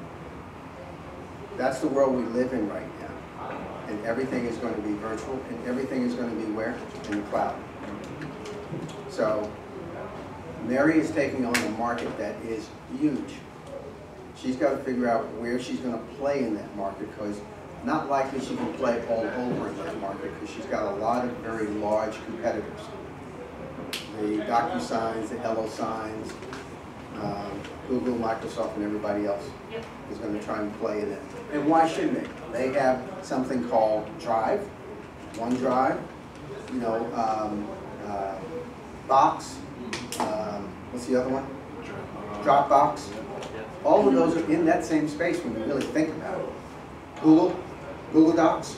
That's the world we live in right now. And everything is going to be virtual, and everything is going to be where? In the cloud. So, Mary is taking on a market that is huge. She's got to figure out where she's going to play in that market, because not likely she can play all over in that market, because she's got a lot of very large competitors. The DocuSigns, the HelloSigns, Google, Microsoft, and everybody else is going to try and play in it. And why shouldn't they? They have something called Drive, OneDrive, you know, Box, what's the other one? Dropbox. All of those are in that same space when you really think about it. Google Docs.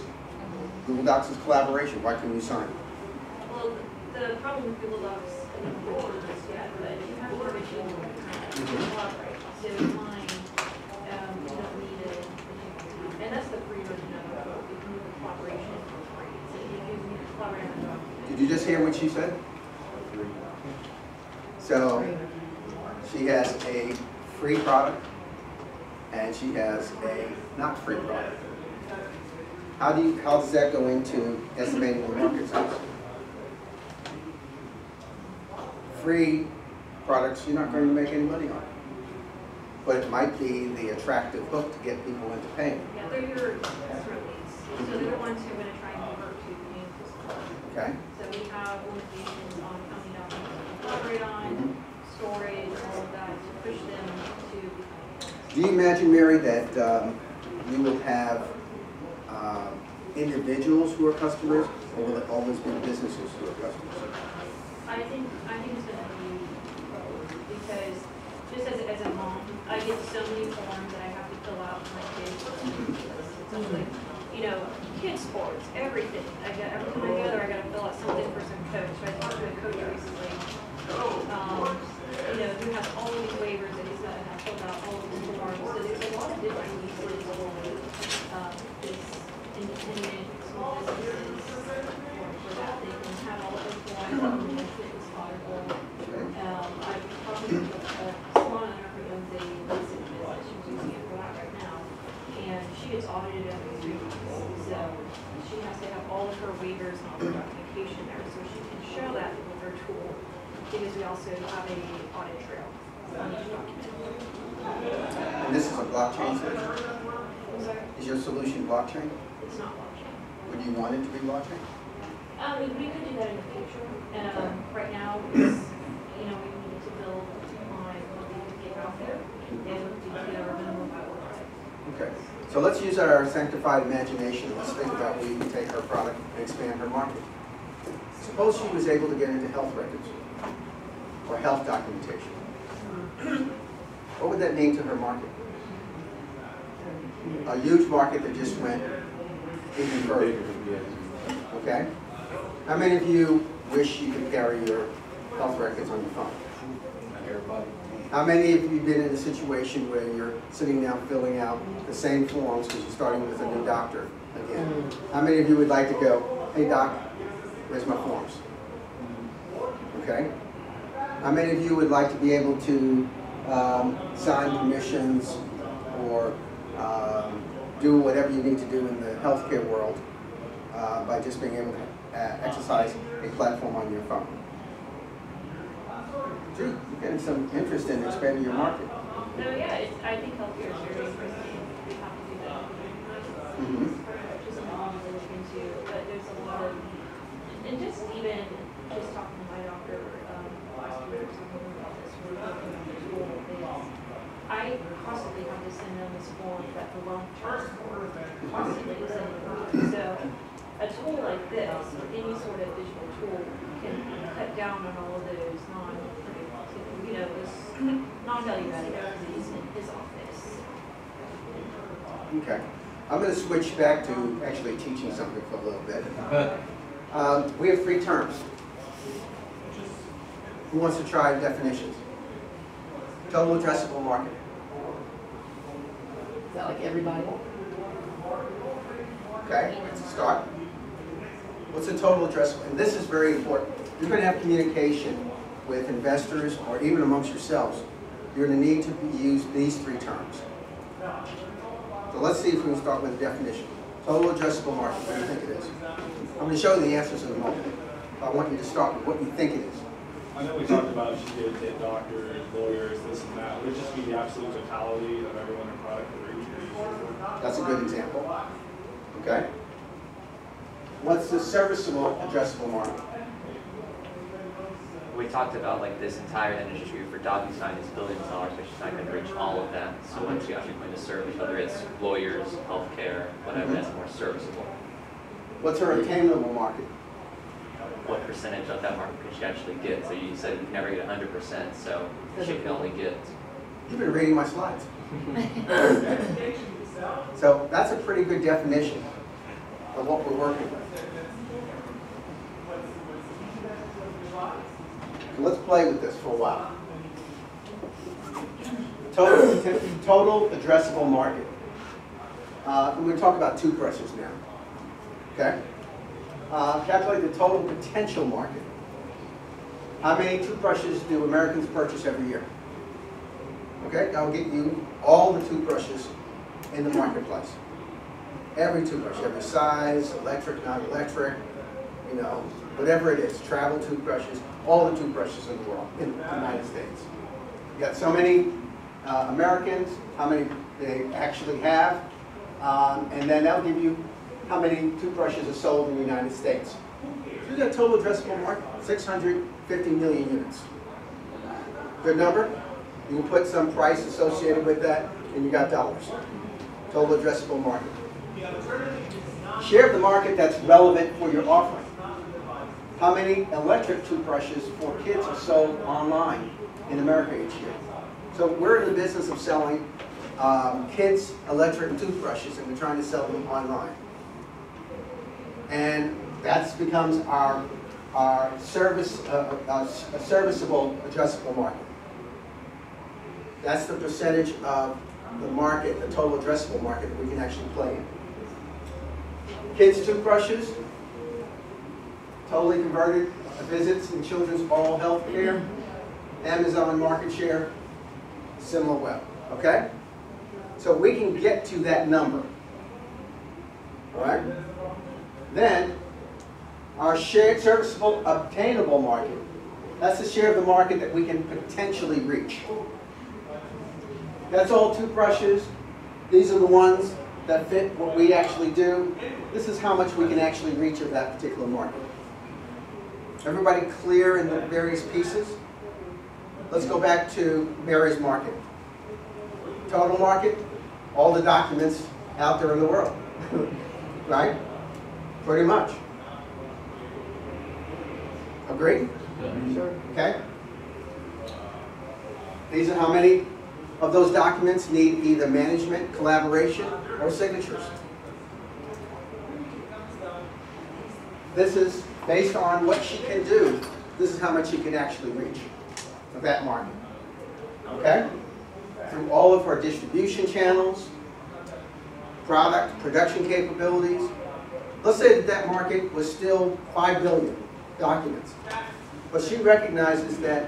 Google Docs is collaboration. Why can't we sign? Well, the problem with Google Docs, I don't know if it's yet, but you have permission to collaborate. So mine, you don't need it. And that's the free version of it. You can move the collaboration for free. So if you you just hear what she said? So she has a free product and she has a not free product. How does that go into estimating the market size? Free products, you're not going to make any money on. But it might be the attractive hook to get people into paying. Yeah, they're your customer leads. So they're the ones who are going to try and convert to paying customers. Okay. So we have limitations on how many documents we can operate on, storage, all of that, to push them to becoming. Do you imagine, Mary, that you will have individuals who are customers, or will it always be businesses who are customers? I think it's going to be both, because just as a mom, I get so many forms that I have to fill out for my kids. So like, you know, kids sports, everything. Every time I go there, I got to fill out something for some coach. So I talked to a coach recently, you know, who has all of these waivers that he's got to have filled out all of these forms. So there's a lot of different uses for this independent small businesses for that. They can have all of those forms, it's audible. I'm talking to a salon owner who owns a basic business. She's using it for that right now. And she gets audited every 3 months. So she has to have all of her waivers and all the documentation there. So she can show that with her tool. Because we also have a audit trail on each document. And this is a blockchain solution? Is your solution blockchain? It's not blockchain. Would you want it to be blockchain? We could do that in the future. Right now, it's, you know, we need to build on what we can get out there and to get our minimum viable product. Okay. So let's use our sanctified imagination. Let's think about we can take her product and expand her market. Suppose she was able to get into health records or health documentation. What would that mean to her market? A huge market that just went even further. Okay? How many of you wish you could carry your health records on your phone? Everybody. How many of you have been in a situation where you're sitting down filling out the same forms because you're starting with a new doctor again? How many of you would like to go, hey doc, where's my forms? Okay? How many of you would like to be able to sign permissions or do whatever you need to do in the healthcare world by just being able to exercise a platform on your phone? Gee, you're getting some interest in expanding your market. No, yeah, I think healthcare is very interesting. We have to do that. Just something I want to look into. But there's a lot of, and just even just talking to my doctor last week or something about this, we're working on the tool is I constantly have to send them this form that the long term constantly sending them. So a tool like this, or any sort of digital tool, can cut down on all of those you know, this non-value added activities in his office. Okay. I'm going to switch back to actually teaching something for a little bit. We have 3 terms. Who wants to try definitions? Total addressable market. Is that like everybody? Okay, let's start. What's the total addressable? And this is very important. You're going to have communication with investors or even amongst yourselves. You're going to need to use these 3 terms. So let's see if we can start with a definition. Total addressable market, what do you think it is? I'm going to show you the answers in a moment. I want you to start with what you think it is. I know we talked about she did get doctors, lawyers, this and that. Would it just be the absolute totality of everyone in product that they're using? That's a good example. Okay? What's the serviceable addressable market? We talked about like this entire industry for DocuSign is billions of dollars, but she's not going to reach all of that. So once you actually go into service, whether it's lawyers, healthcare, whatever, that's more serviceable. What's her attainable market? What percentage of that market could she actually get? So you said you can never get 100%, so she can only get. You've been reading my slides. So that's a pretty good definition of what we're working with. So let's play with this for a while. Total addressable market. I'm going to talk about toothbrushes now. Okay? calculate the total potential market. How many toothbrushes do Americans purchase every year? Okay, I'll get you all the toothbrushes in the marketplace. Every toothbrush, every size, electric, non-electric, you know, whatever it is, travel toothbrushes, all the toothbrushes in the world, in the United States. You got so many Americans, how many they actually have, and then that'll give you how many toothbrushes are sold in the United States. So you got total addressable market, 650 million units. Good number? You can put some price associated with that, and you got dollars. Total addressable market. Share of the market that's relevant for your offering. How many electric toothbrushes for kids are sold online in America each year? So we're in the business of selling kids electric toothbrushes, and we're trying to sell them online. And that becomes our serviceable addressable market. That's the percentage of the market, the total addressable market that we can actually play in. Kids toothbrushes, totally converted visits in children's oral health care, Amazon market share, similar web, okay? So we can get to that number, all right? Then, our shared serviceable obtainable market, that's the share of the market that we can potentially reach. That's all toothbrushes. These are the ones that fit what we actually do. This is how much we can actually reach of that particular market. Everybody clear in the various pieces? Let's go back to Mary's market. Total market, all the documents out there in the world, right? Pretty much. Agree? Sure. Okay. These are how many of those documents need either management, collaboration, or signatures. This is based on what she can do. This is how much she can actually reach of that market. Okay? Through all of her distribution channels, production capabilities. Let's say that that market was still 5 billion documents. But she recognizes that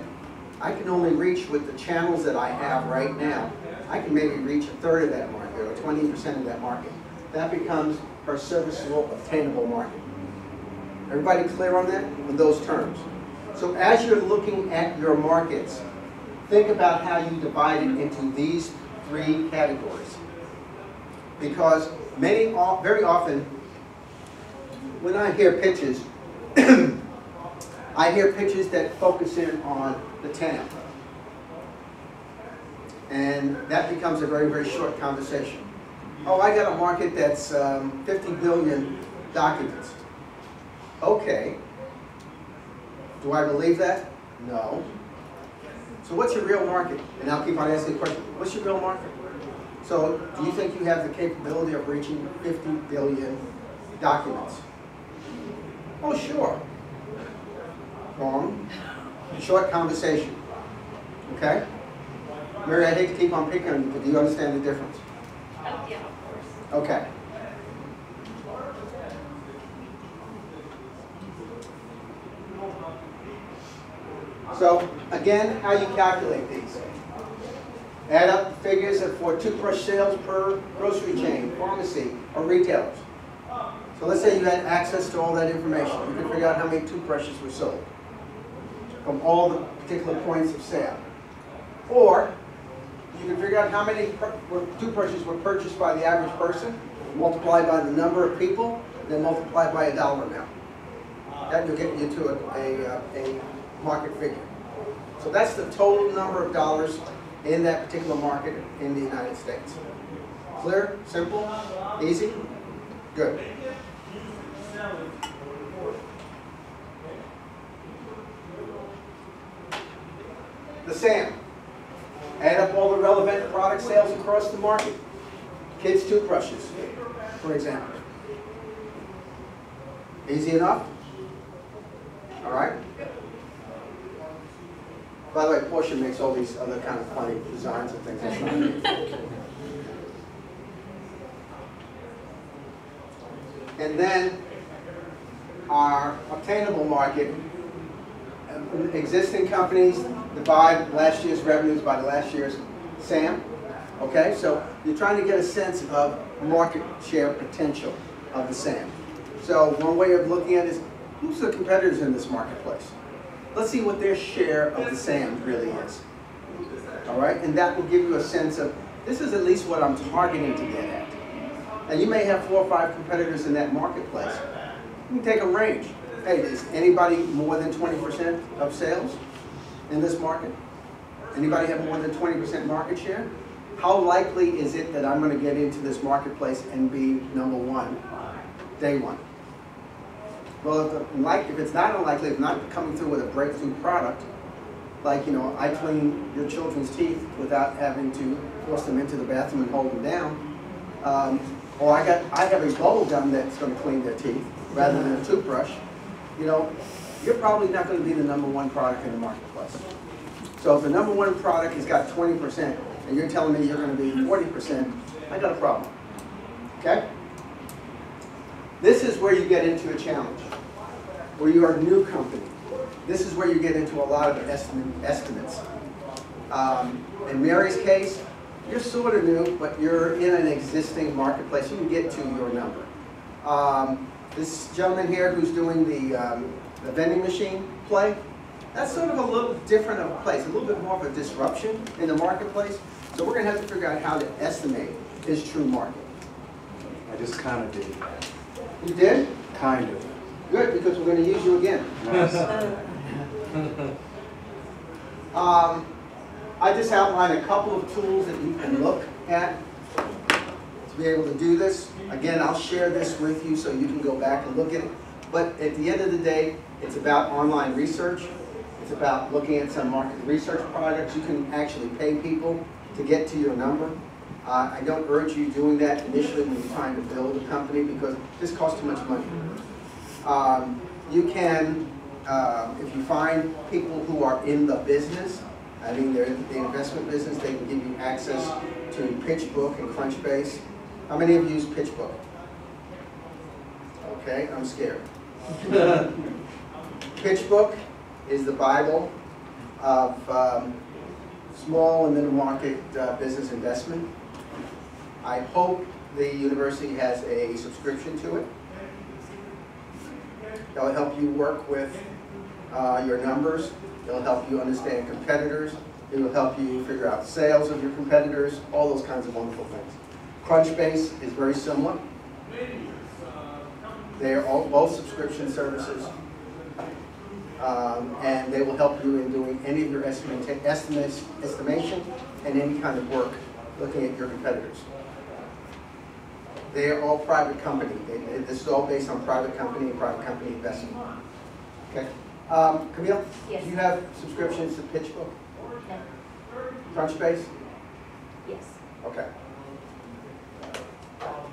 I can only reach with the channels that I have right now. I can maybe reach a third of that market or 20% of that market. That becomes her serviceable, obtainable market. Everybody clear on that? On those terms. So as you're looking at your markets, think about how you divide it into these three categories. Because very often, when I hear pitches, I hear pitches that focus in on the TAM. And that becomes a very, very short conversation. Oh, I got a market that's 50 billion documents. Okay. Do I believe that? No. So what's your real market? And I'll keep on asking the question, what's your real market? So do you think you have the capability of reaching 50 billion documents? Oh, sure. Wrong. Short conversation. Okay? Mary, I hate to keep on picking on you, but do you understand the difference? Oh, yeah, of course. Okay. So, again, how you calculate these. Add up figures for toothbrush sales per grocery chain, pharmacy, or retailers. So let's say you had access to all that information. You can figure out how many toothbrushes were sold from all the particular points of sale. Or you can figure out how many toothbrushes were purchased by the average person, multiply by the number of people, then multiply by a dollar amount. That will get you to a market figure. So that's the total number of dollars in that particular market in the United States. Clear? Simple? Easy? Good. The SAM. Add up all the relevant product sales across the market. Kids' toothbrushes, for example. Easy enough? All right? By the way, Portia makes all these other kind of funny designs and things. That's not me. And then our obtainable market, existing companies divide last year's revenues by the last year's SAM. Okay, so you're trying to get a sense of market share potential of the SAM. So one way of looking at it is, who's the competitors in this marketplace? Let's see what their share of the SAM really is. All right, and that will give you a sense of, this is at least what I'm targeting to get at. And you may have 4 or 5 competitors in that marketplace. You can take a range. Hey, is anybody more than 20% of sales in this market? Anybody have more than 20% market share? How likely is it that I'm going to get into this marketplace and be #1, day one? Well, if it's not unlikely, if not coming through with a breakthrough product, like, you know, I clean your children's teeth without having to force them into the bathroom and hold them down, or I have a bubble gum that's going to clean their teeth rather than a toothbrush, you know, you're probably not going to be the #1 product in the marketplace. So if the #1 product has got 20% and you're telling me you're going to be 40%, I got a problem. Okay? This is where you get into a challenge, where you are a new company. This is where you get into a lot of estimates. In Mary's case, you're sort of new, but you're in an existing marketplace. You can get to your number. This gentleman here who's doing the vending machine play, that's sort of a little different of a place, a little bit more of a disruption in the marketplace. So we're going to have to figure out how to estimate his true market. I just kind of did. You did? Kind of. Good, because we're going to use you again. Nice. I just outlined a couple of tools that you can look at to be able to do this. Again, I'll share this with you so you can go back and look at it. But at the end of the day, it's about online research. It's about looking at some market research projects. You can actually pay people to get to your number. I don't urge you doing that initially when you're trying to build a company because this costs too much money. You can, if you find people who are in the business, I mean they're in the investment business, they can give you access to PitchBook and Crunchbase. How many of you use PitchBook? Okay, I'm scared. PitchBook is the Bible of small and middle market business investment. I hope the university has a subscription to it. It'll help you work with your numbers. It'll help you understand competitors. It will help you figure out sales of your competitors, all those kinds of wonderful things. Crunchbase is very similar. They are both subscription services. And they will help you in doing any of your estimation and any kind of work looking at your competitors. They are all private company. This is all based on private company and private company investment. Okay. Camille? Yes. Do you have subscriptions to PitchBook? No. Crunchbase? Yes. Okay.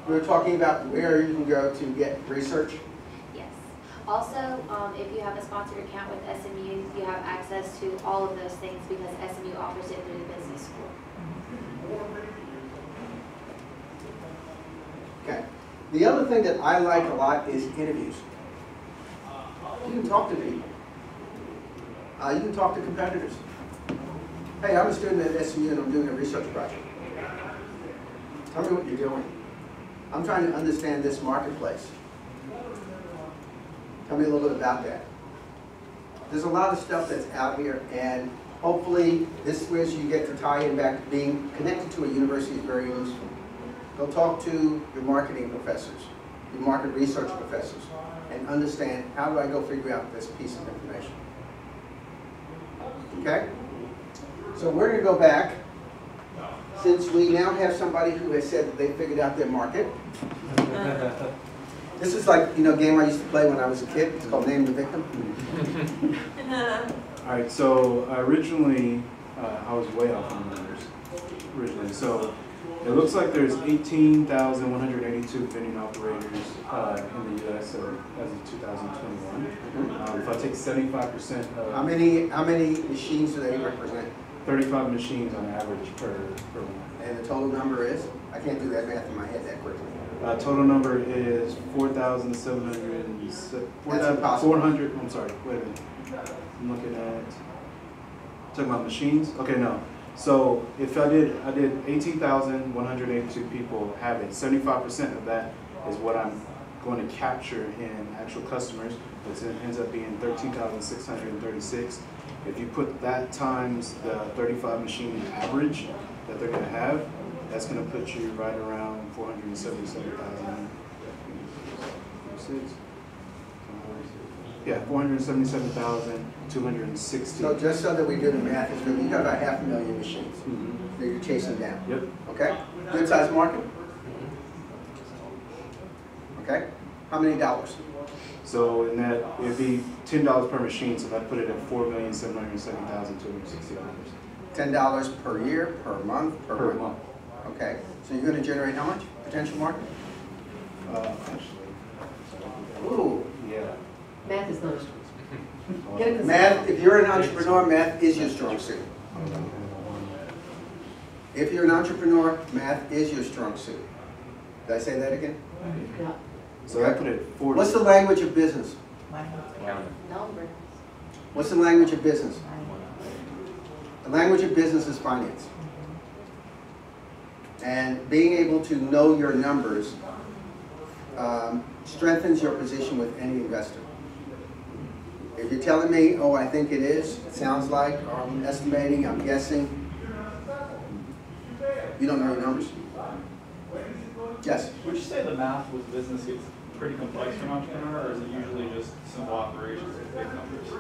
We were talking about where you can go to get research. Yes. Also, if you have a sponsored account with SMU, you have access to all of those things because SMU offers it through the business school. Okay. The other thing that I like a lot is interviews. You can talk to people. You can talk to competitors. Hey, I'm a student at SMU and I'm doing a research project. Tell me what you're doing. I'm trying to understand this marketplace. Tell me a little bit about that. There's a lot of stuff that's out here, and hopefully this is where you get to tie in back. Being connected to a university is very useful. Go talk to your marketing professors, your market research professors, and understand how do I go figure out this piece of information. Okay? So we're going to go back. Since we now have somebody who has said that they figured out their market. This is like, you know, a game I used to play when I was a kid. It's called Name the Victim. All right, so originally, I was way off on the numbers originally. So it looks like there's 18,182 vending operators in the U.S. as of 2021. If I take 75% of... How many machines do they represent? 35 machines on average per one. And the total number is? I can't do that math in my head that quickly. Total number is 4,700. That's impossible. 400. I'm sorry. Wait a minute. I'm looking at. Talking about machines. Okay, no. So if I did 18,182 people have it. 75% of that is what I'm going to capture in actual customers, which ends up being 13,636. If you put that times the 35 machine average that they're going to have, that's going to put you right around 477,000. Yeah, 477,260. So just so that we do the math, you got about 500,000 machines that you're chasing down. Yep. Okay? Good size market? Okay? How many dollars? So in that, it'd be $10 per machine, so if I put it at $4,707,260. $10 per year, per month, Per month. Okay. So you're going to generate how much? Potential market? Actually. Ooh. Yeah. Math is not a strong suit. Get a Math, if you're an entrepreneur, math is your strong suit. If you're an entrepreneur, math is your strong suit. Did I say that again? Yeah. So I put it 40. What's the language of business? Number. What's the language of business? The language of business is finance. And being able to know your numbers strengthens your position with any investor. If you're telling me, oh, I think it is, it sounds like, or I'm estimating, I'm guessing, you don't know your numbers. Yes? Would you say the math with business gets pretty complex for an entrepreneur, or is it usually just simple operations with big numbers?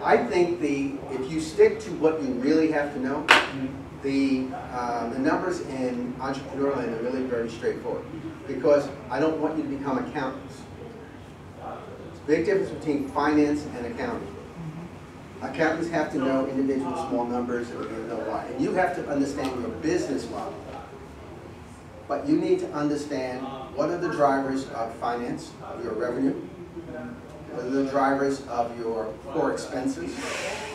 I think if you stick to what you really have to know, the numbers in entrepreneur land are really very straightforward. Because I don't want you to become accountants. There's a big difference between finance and accounting. Accountants have to know individual small numbers and they know why. And you have to understand your business model. But you need to understand what are the drivers of finance, your revenue, what are the drivers of your core expenses,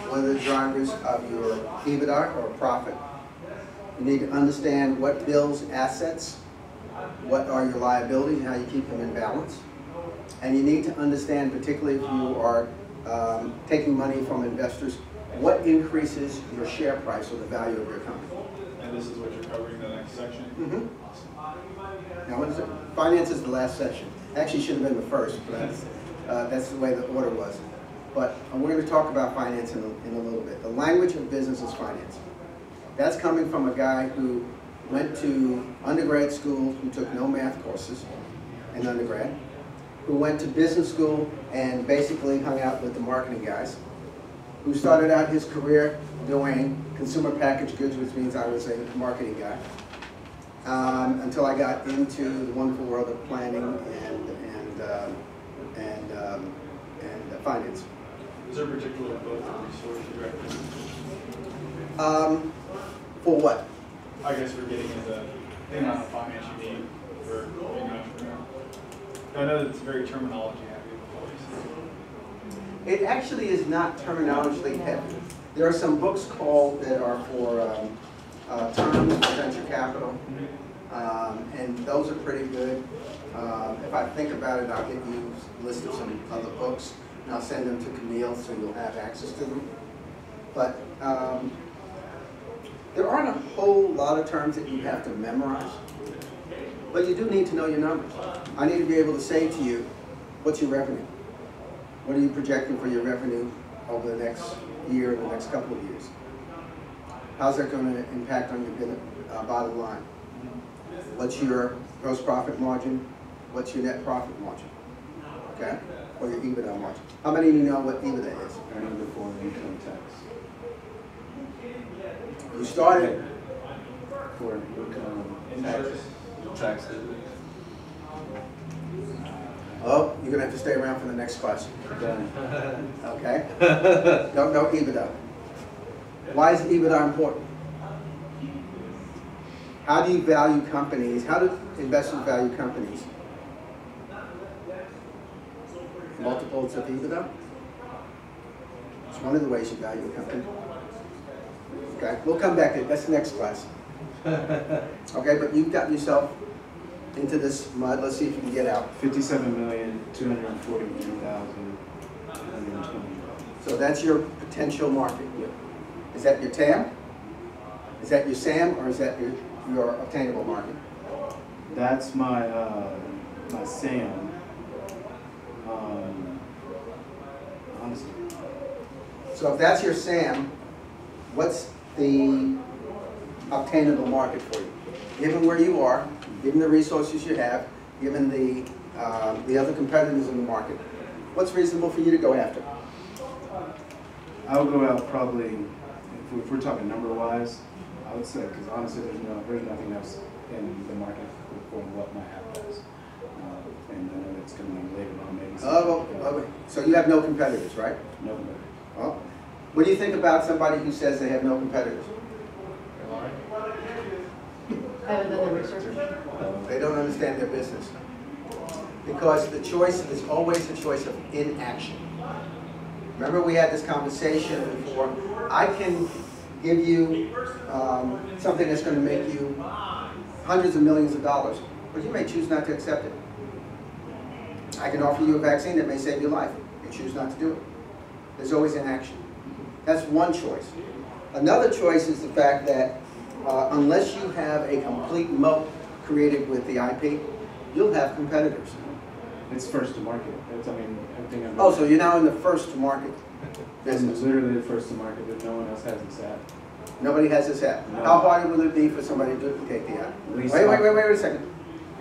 what are the drivers of your EBITDA or profit. You need to understand what builds assets, what are your liabilities and how you keep them in balance. And you need to understand, particularly if you are taking money from investors, what increases your share price or the value of your company. And this is what you're covering in the next section? Mm-hmm. Now, what is it? Finance is the last section. Actually, should have been the first, but that's the way the order was. But we're going to talk about finance in a little bit. The language of business is finance. That's coming from a guy who went to undergrad school, who took no math courses in undergrad, who went to business school and basically hung out with the marketing guys, who started out his career doing consumer packaged goods, which means I was a marketing guy, until I got into the wonderful world of planning and finance. Is there a particular book or resource you recommend? For what? I guess we're getting into the amount of finance you need for being an entrepreneur. I know that it's very terminology heavy. It actually is not terminologically heavy. There are some books called that are for terms for venture capital, and those are pretty good. If I think about it, I'll get you a list of some other books, and I'll send them to Camille so you'll have access to them. But there aren't a whole lot of terms that you have to memorize, but you do need to know your numbers. I need to be able to say to you, what's your revenue? What are you projecting for your revenue over the next year or the next couple of years? How's that going to impact on your bottom line? What's your gross profit margin? What's your net profit margin? Okay? Or your EBITDA margin. How many of you know what EBITDA is? Earning before income tax. You started. For income Taxes. Oh, you're going to have to stay around for the next question. Done. Okay? Don't know EBITDA. Why is EBITDA important? How do you value companies? How do investors value companies? Multiples of EBITDA? It's one of the ways you value a company. Okay, we'll come back to it. That's the next class. Okay, but you've got yourself into this mud. Let's see if you can get out. 57,243,120. So that's your potential market. Is that your TAM? Is that your SAM, or is that your obtainable market? That's my my SAM. Honestly. So if that's your SAM, what's the obtainable market for you? Given where you are, given the resources you have, given the other competitors in the market, what's reasonable for you to go after? I would go out probably, if we're talking number-wise, I would say, because honestly, there's nothing else in the market for what my app does. And I know it's going to be later on maybe. Okay. So you have no competitors, right? No competitors. Well, what do you think about somebody who says they have no competitors? I haven't done the research. They don't understand their business. Because the choice is always a choice of inaction. Remember we had this conversation before. I can give you something that's going to make you hundreds of millions of dollars, but you may choose not to accept it. I can offer you a vaccine that may save your life. You choose not to do it. There's always inaction. That's one choice. Another choice is the fact that unless you have a complete moat created with the IP, you'll have competitors. It's first to market. Everything I'm Oh, so you're now in the first to market business. It's literally the first to market, but no one else has this app. Nobody has this app. No. How hard will it be for somebody to duplicate the app? At least Wait a second.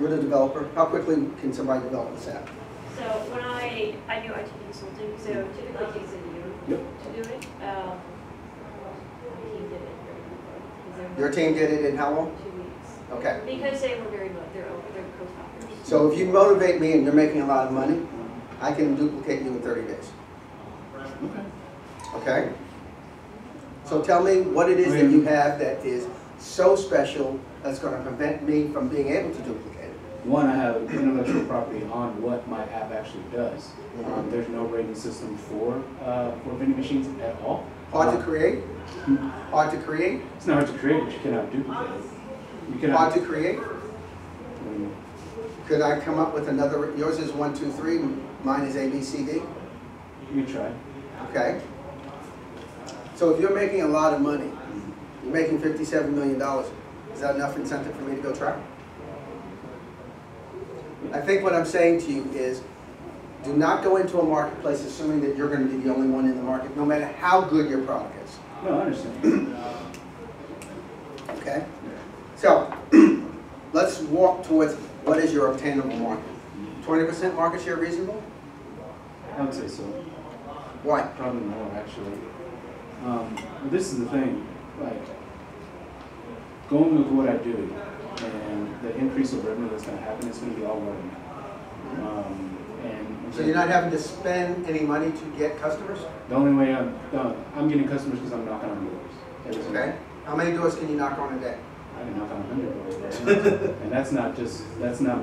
You're the developer. How quickly can somebody develop this app? So when I do IT consulting, so typically it takes a year Yep. to do it. My team did it very quickly. Your team did it in how long? 2 weeks. Okay. Because they were very much, they're co-founders. So if you motivate me and you're making a lot of money, I can duplicate you in 30 days. Okay. Okay? So tell me what it is that you have that is so special that's going to prevent me from being able to duplicate it. One, I have intellectual property on what my app actually does. There's no rating system for vending machines at all. Hard to create? Hard to create? It's not hard to create, but you cannot duplicate it. You cannot. Hard to create? Could I come up with another? Yours is 1, 2, 3. Mine is A, B, C, D. You can try. Okay. So if you're making a lot of money, you're making $57 million, is that enough incentive for me to go try? I think what I'm saying to you is, do not go into a marketplace assuming that you're going to be the only one in the market, no matter how good your product is. No, I understand. Okay? So, let's walk towards what is your obtainable market. 20% market share reasonable? I would say so. Why? Probably more, actually. This is the thing, like, going with what I do and the increase of revenue that's going to happen, it's going to be all word of mouth. So you're not having to spend any money to get customers? The only way I'm getting customers because I'm knocking on doors. Okay. How many doors can you knock on a day? I can knock on 100 doors. And that's not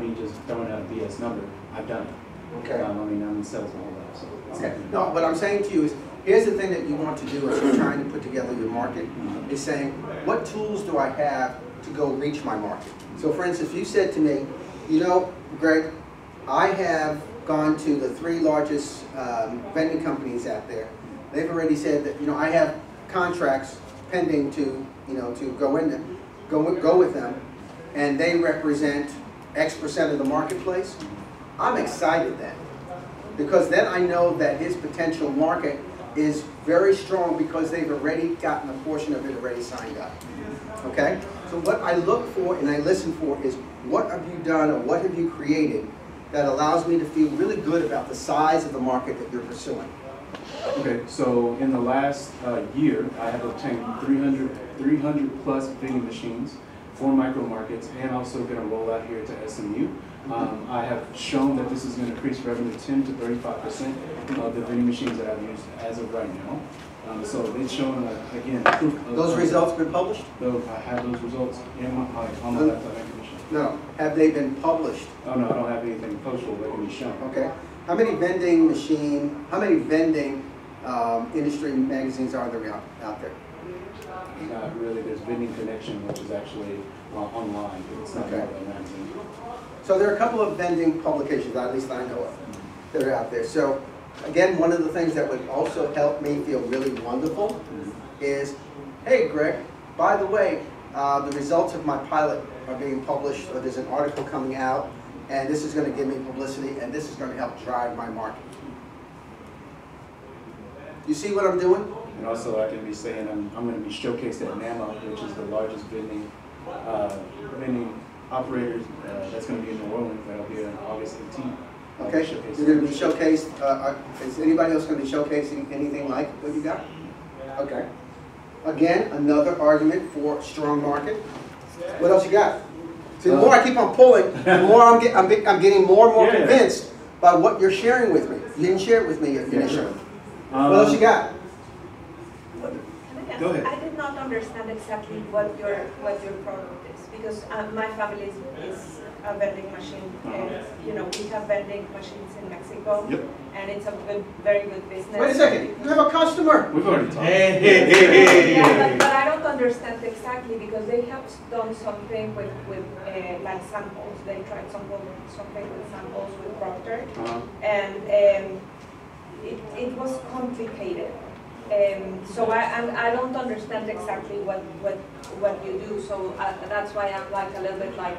me just throwing out a BS number. I've done it. Okay. I'm in sales and all that. So Okay. No, what I'm saying to you is, here's the thing that you want to do as you're trying to put together your market, is saying, what tools do I have to go reach my market? So for instance, if you said to me, you know, Greg, I have gone to the 3 largest vending companies out there. They've already said that, you know, I have contracts pending to, you know, to go with them, and they represent X% of the marketplace. I'm excited then, because then I know that his potential market is very strong because they've already gotten a portion of it already signed up. Okay? So what I look for and I listen for is, what have you done or what have you created that allows me to feel really good about the size of the market that you're pursuing? Okay, so in the last year, I have obtained 300 plus vending machines, 4 micro markets, and also going to roll out here to SMU. I have shown that this is going to increase revenue 10 to 35% of the vending machines that I've used as of right now. So it's shown, again, proof of those results been published? Though I have those results on my laptop information. No. Have they been published? Oh no, I don't have anything postable that can be shown. Okay. How many vending industry magazines are there out there? Not really. There's Vending Connection, which is actually online. It's not Okay. a magazine. So So there are a couple of vending publications, at least I know of, that are out there. So again, one of the things that would also help me feel really wonderful is, hey Greg, by the way, the results of my pilot are being published, or there's an article coming out, and this is going to give me publicity, and this is going to help drive my market. You see what I'm doing? And also I can be saying I'm going to be showcased at NAMA, which is the largest vending operators that's going to be in New Orleans. That'll be on August 18th. Okay, you're going to be showcased. Is anybody else going to be showcasing anything like what you got? Okay. Again, another argument for strong market. What else you got? See, the more I keep on pulling, the more I'm getting more and more convinced by what you're sharing with me. You didn't share it with me initially. What else you got? Go ahead. I did not understand exactly what your product is, because my family is a vending machine. You know, we have vending machines in Mexico, and it's a very good business. Wait a second, you have a customer. We've already talked. Yeah, but I don't understand exactly, because they have done something with like samples. They tried something with samples with Procter, and it was complicated. So I don't understand exactly what you do. So that's why I'm like a little bit like,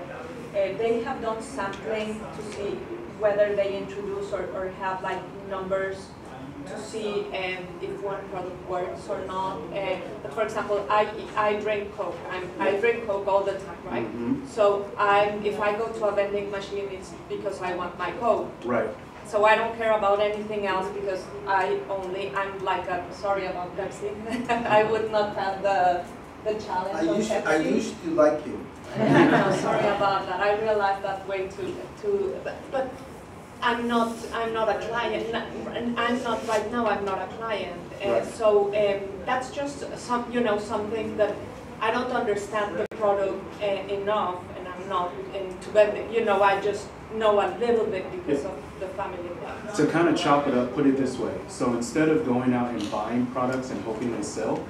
they have done sampling to see whether they introduce or have like numbers to see if one product works or not. But for example, I drink Coke. I drink Coke all the time, right? So if I go to a vending machine, it's because I want my Coke. Right. So I don't care about anything else, because I'm like sorry about Pepsi. I would not have the challenge of Pepsi. I used to like you. No, sorry about that. I realized that way too. But I'm not a client, and I'm not right now. I'm not a client. Right. So that's just something that I don't understand the product enough, and I'm not into vending. I just know a little bit because of the family. To kind of chop it up, put it this way. So instead of going out and buying products and hoping they sell,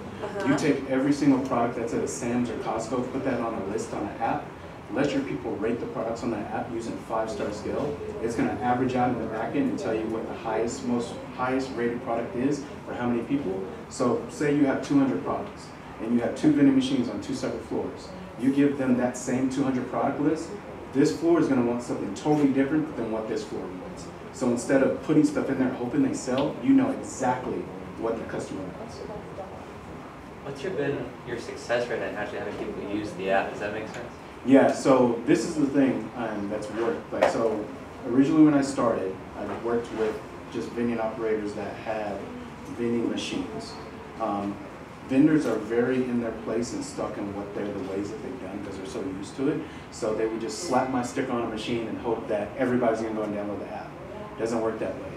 you take every single product that's at a Sam's or Costco, put that on a list on an app, let your people rate the products on that app using a 5-star scale. It's going to average out in the back end and tell you what the highest rated product is for how many people. So say you have 200 products and you have 2 vending machines on 2 separate floors. You give them that same 200 product list, this floor is going to want something totally different than what this floor wants. So instead of putting stuff in there hoping they sell, you know exactly what the customer wants. What's been your success rate in actually having people use the app? Does that make sense? Yeah, so this is the thing that's worked. Like, so originally when I started, I worked with just vending operators that had vending machines. Vendors are very in their place and stuck in what they're the ways that they've done because they're so used to it. So they would just slap my sticker on a machine and hope that everybody's going to go and download the app. It doesn't work that way.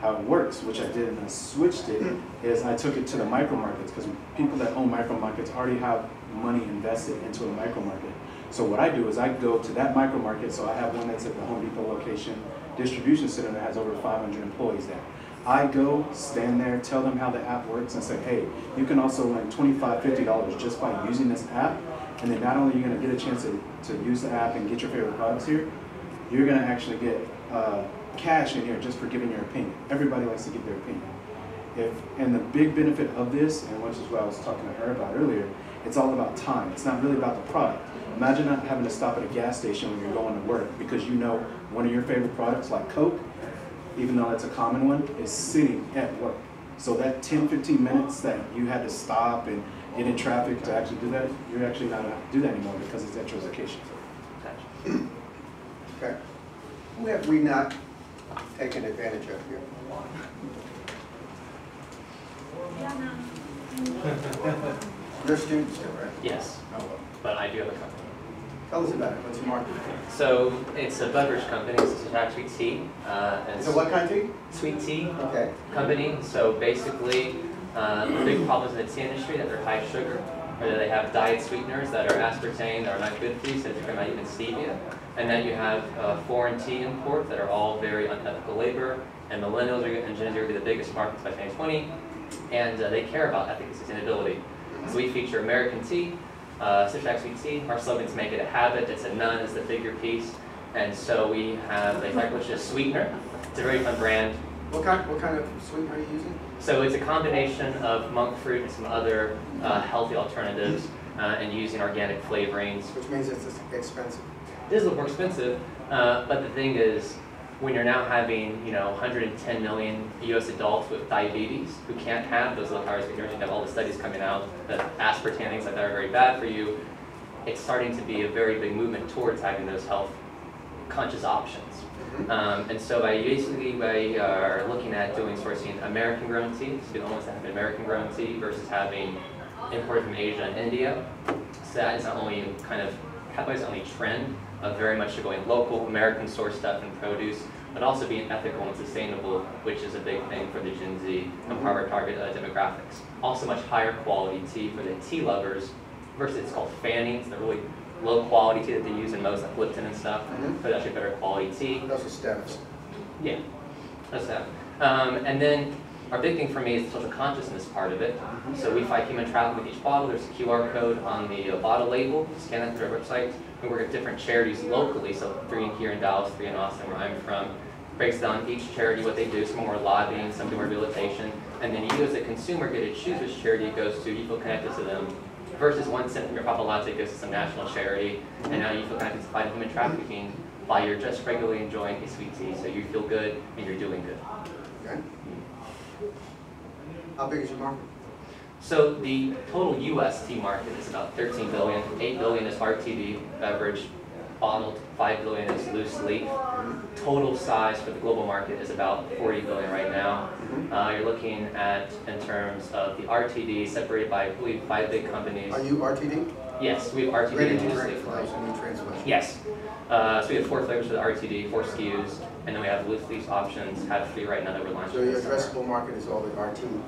How it works, which I did and I switched it, is I took it to the micro markets, because people that own micro markets already have money invested into a micro market. So what I do is I go to that micro market. So I have one that's at the Home Depot location, distribution center that has over 500 employees there. I go, stand there, tell them how the app works, and say, hey, you can also earn $25, $50 just by using this app. And then not only are you going to get a chance to use the app and get your favorite products here, you're going to actually get cash in here just for giving your opinion. Everybody likes to give their opinion. And the big benefit of this, and which is what I was talking to her about earlier, it's all about time. It's not really about the product. Imagine not having to stop at a gas station when you're going to work because you know one of your favorite products, like Coke, even though that's a common one, is sitting at work. So that 10, 15 minutes that you had to stop and get in traffic to actually do that, you're actually not going to do that anymore because it's at your location. Okay. Who have we not taken advantage of here? You're students still, right? Yes, Oh, well. but I do have a company. Tell us about it. What's your market? So it's a beverage company. It's a Jack Sweet Tea. It's a what kind of tea? Sweet tea Okay. company. So basically, the big problem in the tea industry that they're high sugar, or that they have diet sweeteners that are aspartame that are not good for you, so they're not even stevia. And then you have foreign tea imports that are all very unethical labor. And millennials and Gen Z are going to be the biggest markets by 2020, and they care about ethics and sustainability. So we feature American tea. Jack Sweet Tea. Our slogans make it a habit. It's a none is the figure piece. And so we have a type which is sweetener. It's a very fun brand. What kind of sweetener are you using? So it's a combination of monk fruit and some other healthy alternatives, and using organic flavorings. Which means it's expensive. It is a little more expensive, but the thing is, when you're now having 110 million U.S. adults with diabetes who can't have those low-calorie sweeteners, you have all the studies coming out that aspartame, things like that are very bad for you. It's starting to be a very big movement towards having those health-conscious options. And so we are looking at sourcing American-grown tea, so we almost have an American-grown tea versus having imported from Asia and India. So that is not only capitalizing on a trend of very much going local, American-sourced stuff and produce, but also being ethical and sustainable, which is a big thing for the Gen Z and part of our target demographics. Also much higher quality tea for the tea lovers versus it's called Fanning. It's the really low quality tea that they use in most, like Lipton and stuff, but actually better quality tea. Those are steps. Yeah, that's that. And then our big thing for me is the social consciousness part of it. So we fight human trafficking with each bottle. There's a QR code on the bottle label. Scan that through our website. We work at different charities locally, so 3 here in Dallas, 3 in Austin, where I'm from. Breaks down each charity, what they do. Some more lobbying, some do rehabilitation. And then you as a consumer get to choose which charity it goes to. You feel connected to them. Versus 1 cent from your Papa Latte goes to some national charity. And now you feel connected to fighting human trafficking while you're just regularly enjoying a sweet tea. So you feel good and you're doing good. Okay. How big is your market? So the total U.S. tea market is about 13 billion. 8 billion is RTD, beverage, bottled. 5 billion is loose leaf. Total size for the global market is about 40 billion right now. You're looking at, in terms of the RTD, separated by, I believe, 5 big companies. Are you RTD? Yes, we have RTD Ready and to loose drink leaf. for those who need translation. Yes. So we have 4 flavors for the RTD, 4 SKUs, and then we have loose leaf options. Have 3 right now that we're launching. So your addressable market is all the RTD?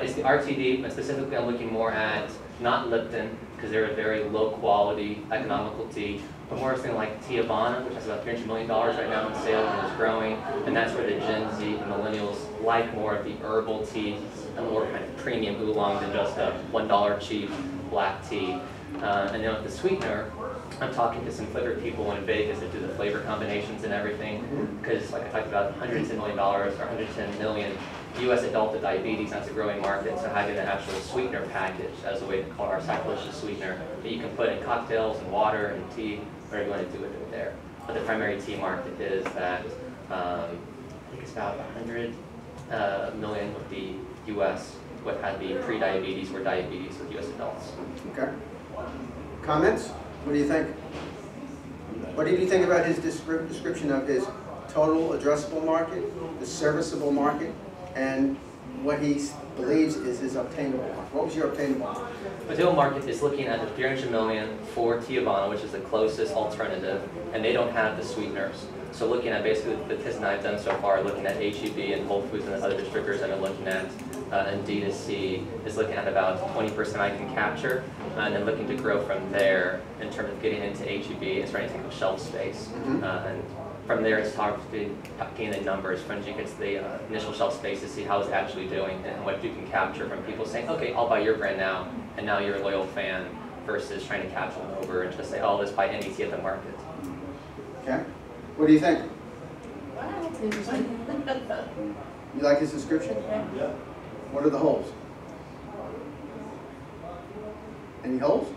It's the RTD, but specifically I'm looking more at not Lipton, because they're a very low quality, economical tea, but more something like Teavana, which has about $300 million right now in sales and is growing, and that's where the Gen Z and millennials like more of the herbal tea, a more kind of premium oolong than just a $1 cheap black tea. And then with the sweetener, I'm talking to some flavor people in Vegas that do the flavor combinations and everything, because like I talked about, $110 million or 110 million U.S. adult with diabetes, that's a growing market, so having an actual sweetener package as a way to call our sacrilegious sweetener that you can put in cocktails and water and tea, whatever you want to do with it there. But the primary tea market is that, I think it's about 100 million with the U.S. what had the pre-diabetes or diabetes with U.S. adults. Okay. Comments? What do you think? What did you think about his description of his total addressable market, the serviceable market, and what he believes is his obtainable market? What was your obtainable market? The obtainable market is looking at the 300 million for Teavana, which is the closest alternative, and they don't have the sweeteners. So looking at basically the testing I've done so far, looking at HEB and Whole Foods and the other distributors I've been looking at, and D2C is looking at about 20% I can capture, and then looking to grow from there in terms of getting into HEB and starting to take up shelf space. And from there, it's talking the numbers when you get to the initial shelf space to see how it's actually doing and what you can capture from people saying, okay, I'll buy your brand now, and now you're a loyal fan, versus trying to capture them over and just say, oh, let's buy any tea at the market. Okay. What do you think? Wow, that's interesting. You like his description? Yeah. What are the holes? Any holes?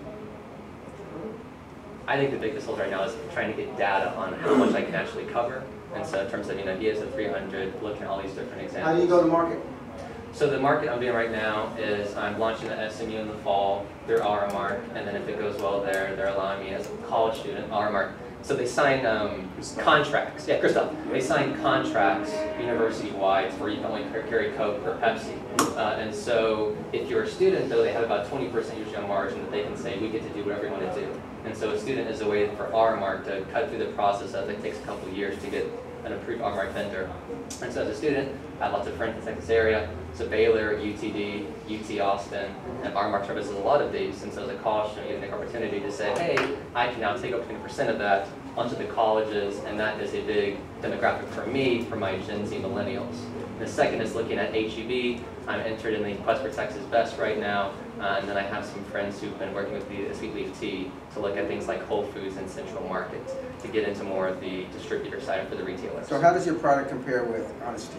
I think the biggest hold right now is trying to get data on how much I can actually cover. And so in terms of, he has a 300, looking at all these different examples. How do you go to market? So the market I'm doing right now is I'm launching the SMU in the fall, their R mark, and then if it goes well there, they're allowing me as a college student, R mark. So they sign contracts, yeah, Christoph, they sign contracts university-wide for you can only carry Coke or Pepsi. And so if you're a student, though, they have about 20% usually on margin that they can say, we get to do whatever you want to do. And so a student is a way for R mark to cut through the process as it takes a couple of years to get an approved R mark vendor. And so as a student, I have lots of friends in the Texas area, so Baylor, UTD, UT Austin, and R mark services a lot of these. And so as a college student, you have the opportunity to say, hey, I can now take up 20% of that onto the colleges, and that is a big demographic for me, for my Gen Z millennials. And the second is looking at HEB. I'm entered in the Quest for Texas Best right now, And then I have some friends who've been working with the sweet leaf tea to look at things like Whole Foods and Central Market to get into more of the distributor side for the retailers. So how does your product compare with Honest Tea?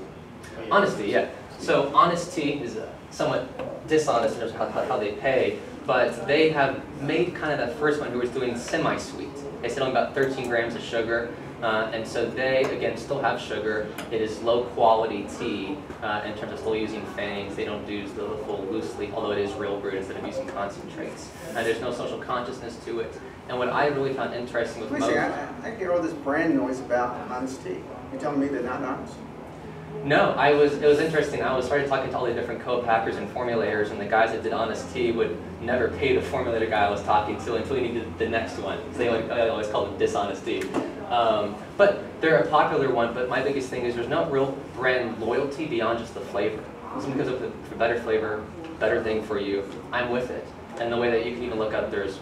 Honest Tea, yeah. So Honest Tea is somewhat dishonest in terms of how they pay, but they have made kind of that first one who was doing semi-sweet. They said only about 13 grams of sugar, and so they, again, still have sugar. It is low quality tea in terms of still using fangs. They don't do the full loose leaf, although it is real brewed instead of using concentrates. And there's no social consciousness to it. And what I really found interesting with Wait a second, I hear all this brand noise about Honest Tea. You're telling me they're not honest? No, it was interesting. I started talking to all the different co-packers and formulators, and the guys that did Honest Tea would never pay the formulator guy I was talking to until he needed the next one. So they always called it dishonest tea. But they're a popular one, but my biggest thing is there's no real brand loyalty beyond just the flavor. Simply because of the better flavor, better thing for you, I'm with it. And the way that you can even look up, there's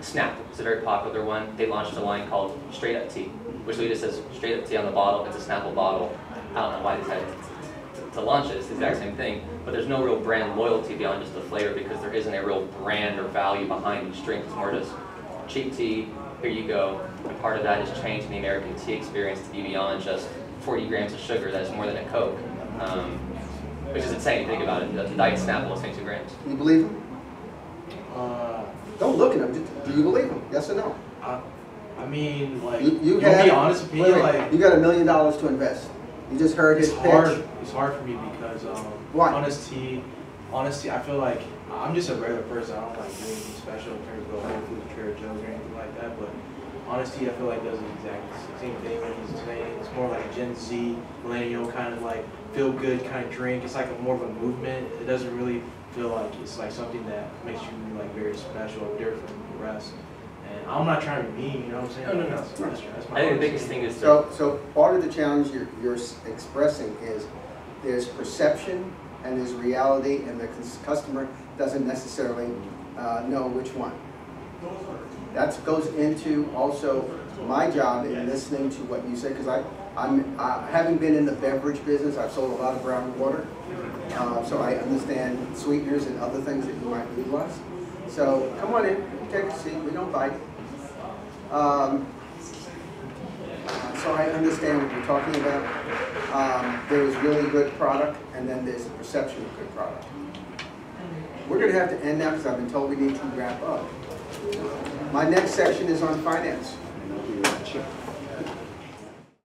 Snapple. It's a very popular one. They launched a line called Straight Up Tea, which literally just says Straight Up Tea on the bottle. It's a Snapple bottle. I don't know why they decided to launch it. It's the exact same thing, but there's no real brand loyalty beyond just the flavor because there isn't a real brand or value behind each drink. It's more just cheap tea, here you go. And part of that is changing the American tea experience to be beyond just 40 grams of sugar that's more than a Coke, which is insane if you think about it. The Diet Snapple is 22 grams. Do you believe him? Don't look at him. Do you believe him? Yes or no? I mean, like, you have, be honest opinion, like, you got $1 million to invest. You just heard his pitch. It's hard for me because Why? Honest Tea, I feel like I'm just a regular person. I don't like do anything special in terms of Whole Foods, Trader Joe's, or anything like that. But Honest Tea, I feel like does the exact same thing that he's saying. It's more like a Gen Z, millennial kind of like feel good kind of drink. It's like more of a movement. It doesn't really feel like it's like something that makes you like very special or different from the rest. And I'm not trying to be mean, you know what I'm saying? No. That's my I think the biggest thing is so part of the challenge you're expressing is there's perception and there's reality, and the customer doesn't necessarily know which one. That goes into also my job in listening to what you say, because I'm having been in the beverage business, I've sold a lot of brown water, so I understand sweeteners and other things that you might utilize. So come on in, take a seat, we don't bite. So I understand what you're talking about. There's really good product, and then there's a perception of good product. We're going to have to end now because I've been told we need to wrap up. My next section is on finance.